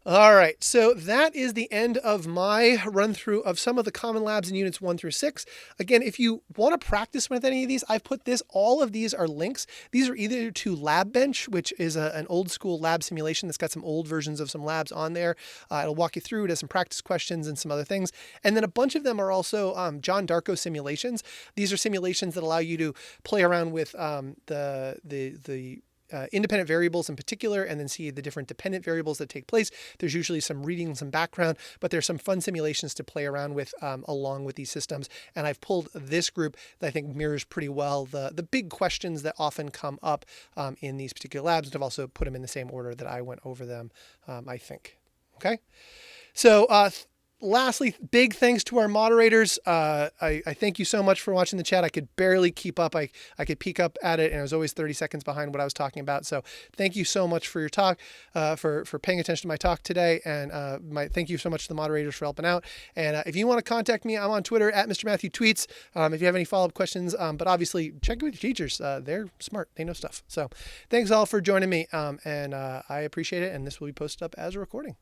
All right, so that is the end of my run through of some of the common labs in units 1 through 6. Again, if you want to practice with any of these, I've put all of these are links. These are either to Lab Bench, which is an old school lab simulation that's got some old versions of some labs on there. It'll walk you through, it has some practice questions and some other things. And then a bunch of them are also John Darko simulations. These are simulations that allow you to play around with the independent variables in particular, and then see the different dependent variables that take place. There's usually some reading and some background, but there's some fun simulations to play around with along with these systems. And I've pulled this group that I think mirrors pretty well the big questions that often come up in these particular labs. And I've also put them in the same order that I went over them, I think. Okay. So lastly, big thanks to our moderators. I thank you so much for watching the chat. I could barely keep up. I could peek up at it, and I was always 30 seconds behind what I was talking about. So thank you so much for your talk, for paying attention to my talk today. And thank you so much to the moderators for helping out. And if you want to contact me, I'm on Twitter at Mr. Matthew Tweets. If you have any follow-up questions, but obviously check with your teachers. They're smart. They know stuff. So thanks all for joining me. And I appreciate it. And this will be posted up as a recording.